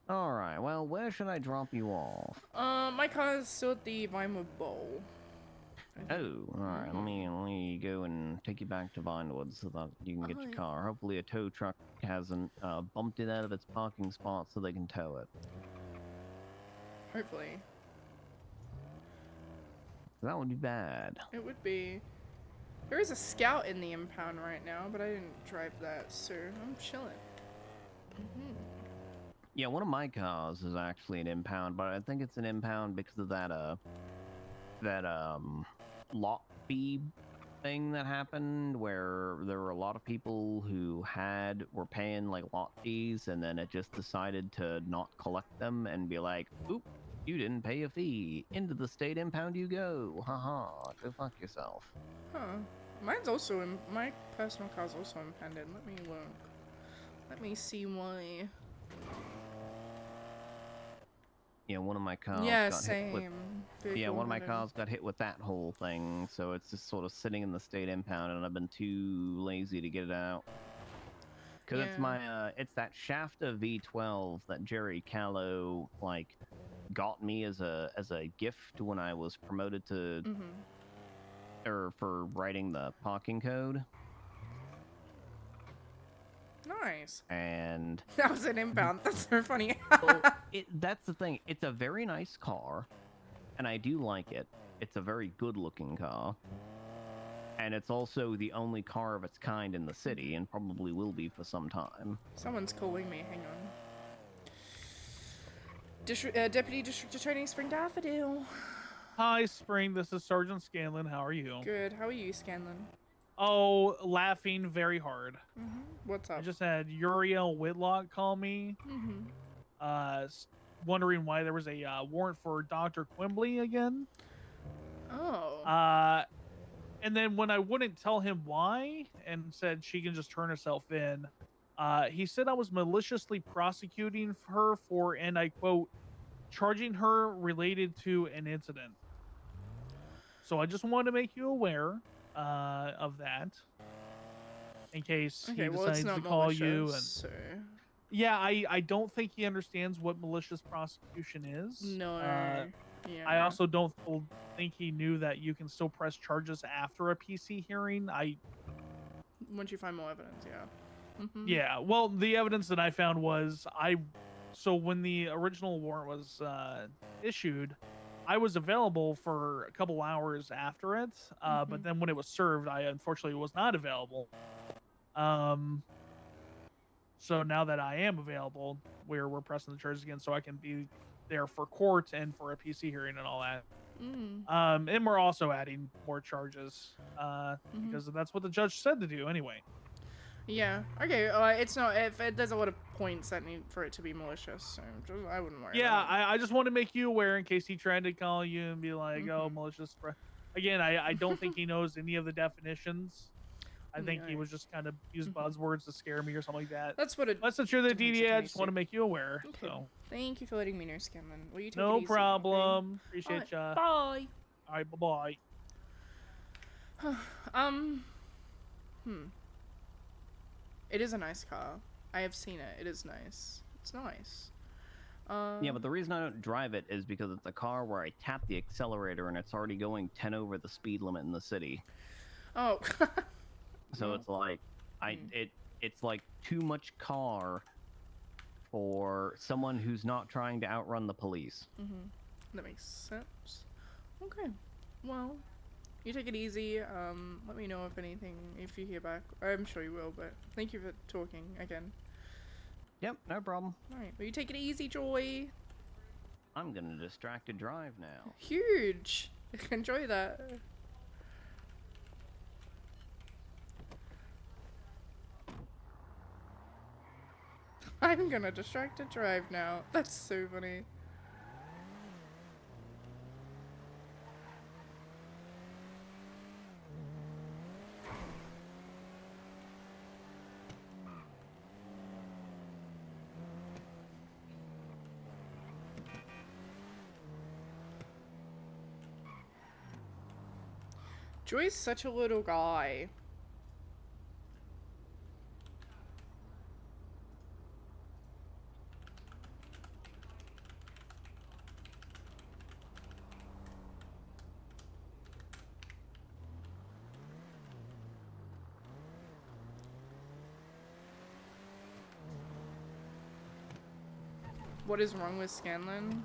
[SPEAKER 3] Alright, well, where should I drop you off?
[SPEAKER 2] My car is still at the Vinewood Bowl.
[SPEAKER 3] Oh, alright, let me go and take you back to Vinewood so that you can get your
[SPEAKER 2] Alright.
[SPEAKER 3] car. Hopefully a tow truck hasn't bumped it out of its parking spot so they can tow it.
[SPEAKER 2] Hopefully.
[SPEAKER 3] That would be bad.
[SPEAKER 2] It would be. There is a Scout in the impound right now, but I didn't drive that, so I'm chilling.
[SPEAKER 3] Yeah, one of my cars is actually an impound, but I think it's an impound because of that lot fee thing that happened where there were a lot of people who were paying like lot fees, and then it just decided to not collect them and be like, oop, you didn't pay a fee. Into the state impound you go. Haha, go fuck yourself.
[SPEAKER 2] Huh. Mine's also my personal car's also impounded. Let me look. Let me see why.
[SPEAKER 3] Yeah, one of my cars
[SPEAKER 2] Yeah,
[SPEAKER 3] got hit with...
[SPEAKER 2] same.
[SPEAKER 3] Yeah,
[SPEAKER 2] Vehicle
[SPEAKER 3] one of my
[SPEAKER 2] impounded.
[SPEAKER 3] cars got hit with that whole thing, so it's just sort of sitting in the state impound, and I've been too lazy to get it out. Because it's
[SPEAKER 2] Yeah.
[SPEAKER 3] my, it's that Shafter V12 that Jerry Callow, like, got me as a gift when I was promoted to, or for writing the parking code.
[SPEAKER 2] Nice.
[SPEAKER 3] And
[SPEAKER 2] That was an inbound. That's so funny.
[SPEAKER 3] well, that's the thing. It's a very nice car, and I do like it. It's a very good-looking car. And it's also the only car of its kind in the city, and probably will be for some time.
[SPEAKER 2] Someone's calling me. Hang on. Deputy District Attorney Spring Daffodil.
[SPEAKER 7] Hi, Spring. This is Sergeant Scanlon. How are you?
[SPEAKER 2] Good. How are you, Scanlon?
[SPEAKER 7] Oh, laughing very hard.
[SPEAKER 2] What's up?
[SPEAKER 7] I just had Uriel Whitlock call me, wondering why there was a warrant for Dr. Quimbley again.
[SPEAKER 2] Oh.
[SPEAKER 7] And then when I wouldn't tell him why and said she can just turn herself in, he said I was maliciously prosecuting her for, and I quote, charging her related to an incident. So I just wanted to make you aware of that, in case he
[SPEAKER 2] Okay, well, it's
[SPEAKER 7] decides
[SPEAKER 2] not
[SPEAKER 7] to call you. And
[SPEAKER 2] malicious, so...
[SPEAKER 7] yeah, I don't think he understands what malicious prosecution is.
[SPEAKER 2] No. Yeah.
[SPEAKER 7] I also don't think he knew that you can still press charges after a PC hearing.
[SPEAKER 2] Once you find more evidence, yeah.
[SPEAKER 7] Yeah, well, the evidence that I found was so when the original warrant was issued, I was available for a couple hours after it, but then when it was served, I unfortunately was not available. So now that I am available, we're pressing the charges again, so I can be there for court and for a PC hearing and all that. And we're also adding more charges because that's what the judge said to do anyway.
[SPEAKER 2] Yeah. Okay. It's not. If there's a lot of points that need for it to be malicious, so I wouldn't worry.
[SPEAKER 7] Yeah,
[SPEAKER 2] about it.
[SPEAKER 7] I just want to make you aware in case he tried to call you and be like, "Oh, malicious." Again, I don't think he knows any of the definitions. I think he was just kind of used buzzwords to scare me or something like that.
[SPEAKER 2] That's what it.
[SPEAKER 7] But since you're the
[SPEAKER 2] Sometimes
[SPEAKER 7] DDA, I
[SPEAKER 2] it
[SPEAKER 7] just want to make you aware.
[SPEAKER 2] Okay.
[SPEAKER 7] So
[SPEAKER 2] Thank you for letting me know, Scanlon. Will you take it
[SPEAKER 7] no
[SPEAKER 2] easy,
[SPEAKER 7] problem.
[SPEAKER 2] okay?
[SPEAKER 7] Appreciate ya.
[SPEAKER 2] Bye.
[SPEAKER 7] All right, bye bye.
[SPEAKER 2] It is a nice car. I have seen it. It is nice. It's nice.
[SPEAKER 3] Yeah, but the reason I don't drive it is because it's a car where I tap the accelerator and it's already going 10 over the speed limit in the city.
[SPEAKER 2] Oh.
[SPEAKER 3] So it's like it's like too much car for someone who's not trying to outrun the police.
[SPEAKER 2] That makes sense. Okay. Well, you take it easy. Let me know if you hear back. I'm sure you will, but thank you for talking again.
[SPEAKER 3] Yep, no problem.
[SPEAKER 2] Alright, will you take it easy, Joy?
[SPEAKER 3] I'm gonna distracted drive now.
[SPEAKER 2] Huge! Enjoy that. I'm gonna distracted drive now. That's so funny. Joy's such a little guy. What is wrong with Scanlon?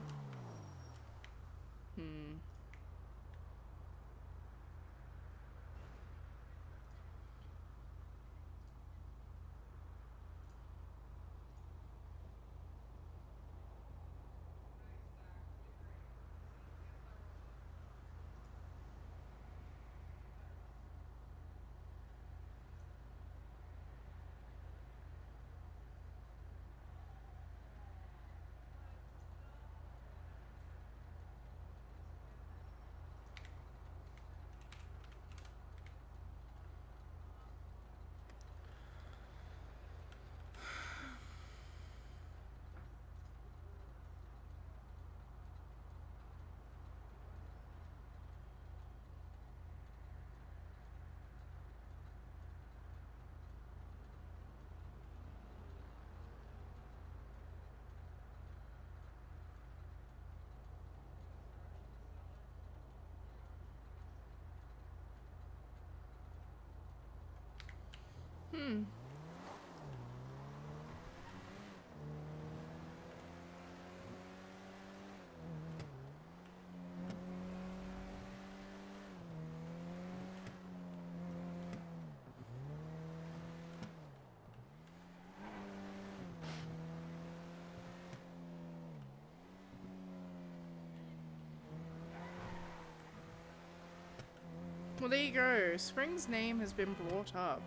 [SPEAKER 2] Well, there you go. Spring's name has been brought up.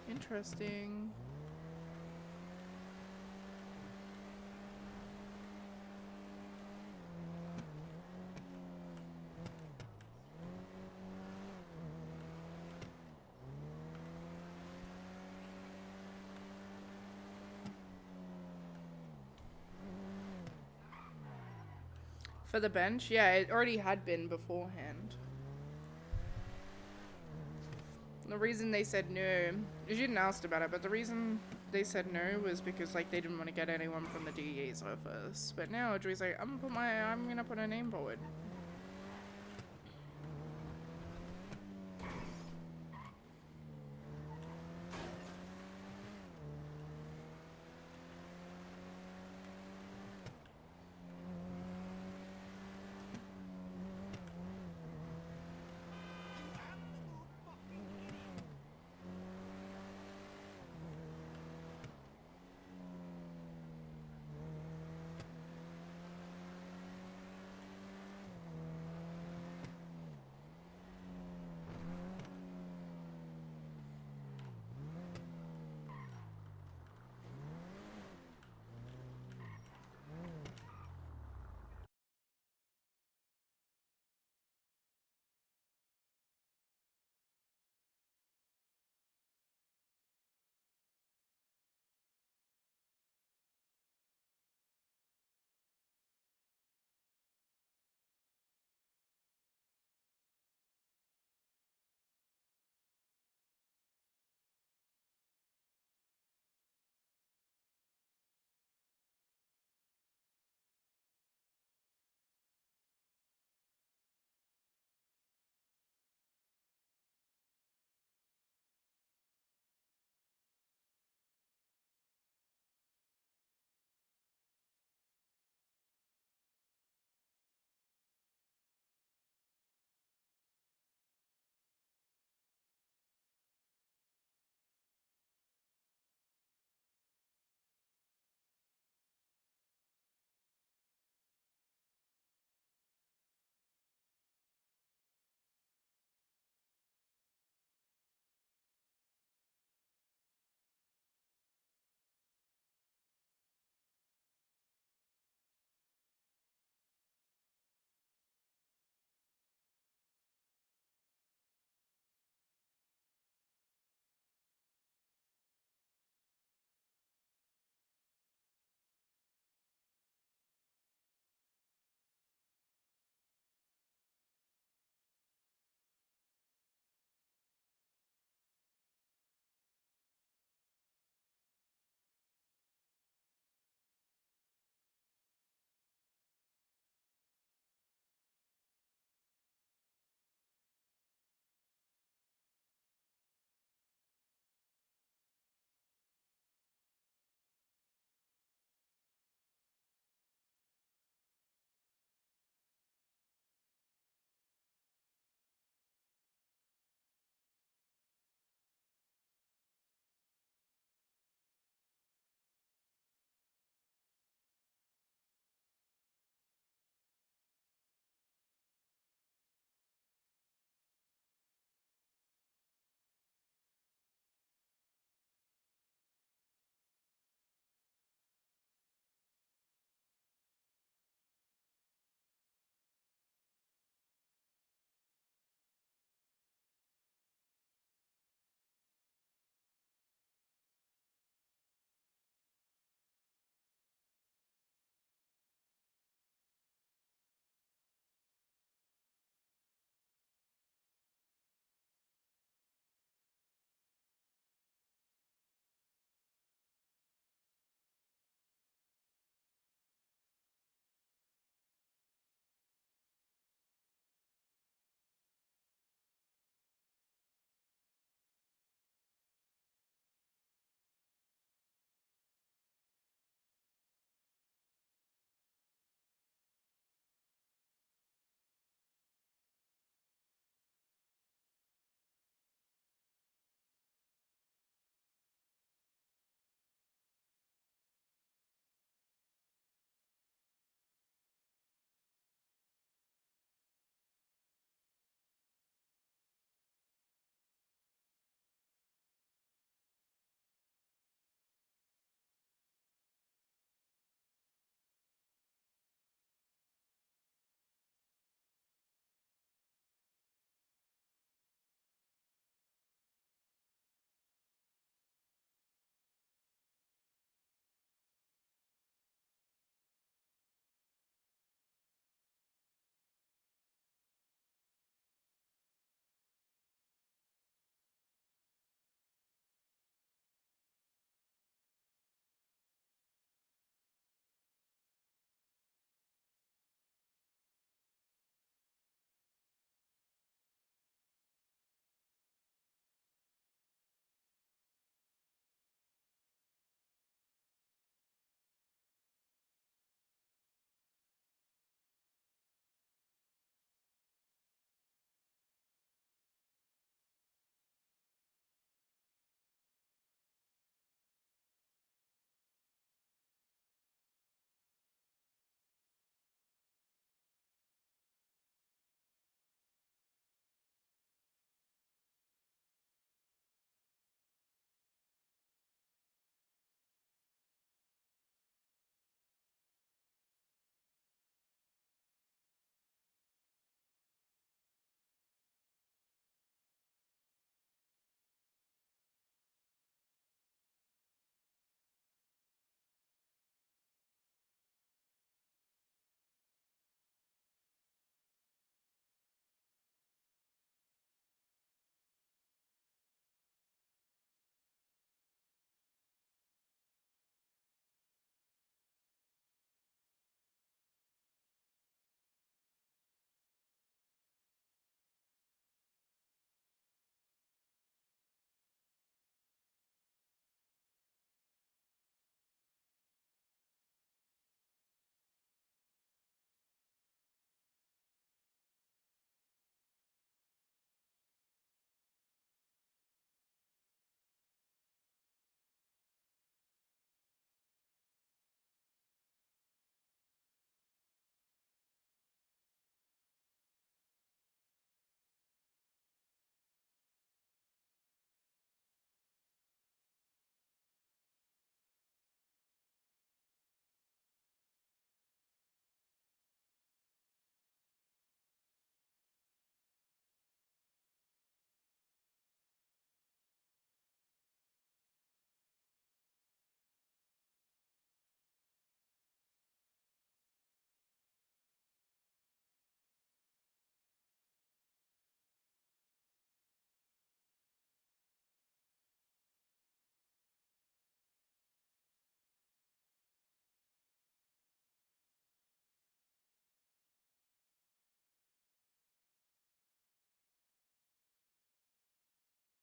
[SPEAKER 2] Interesting. For the bench? Yeah, it already had been beforehand. The reason they said no, you didn't ask about it, but the reason they said no was because like they didn't want to get anyone from the DEA's office. But now Drew's like, I'm gonna put a name forward.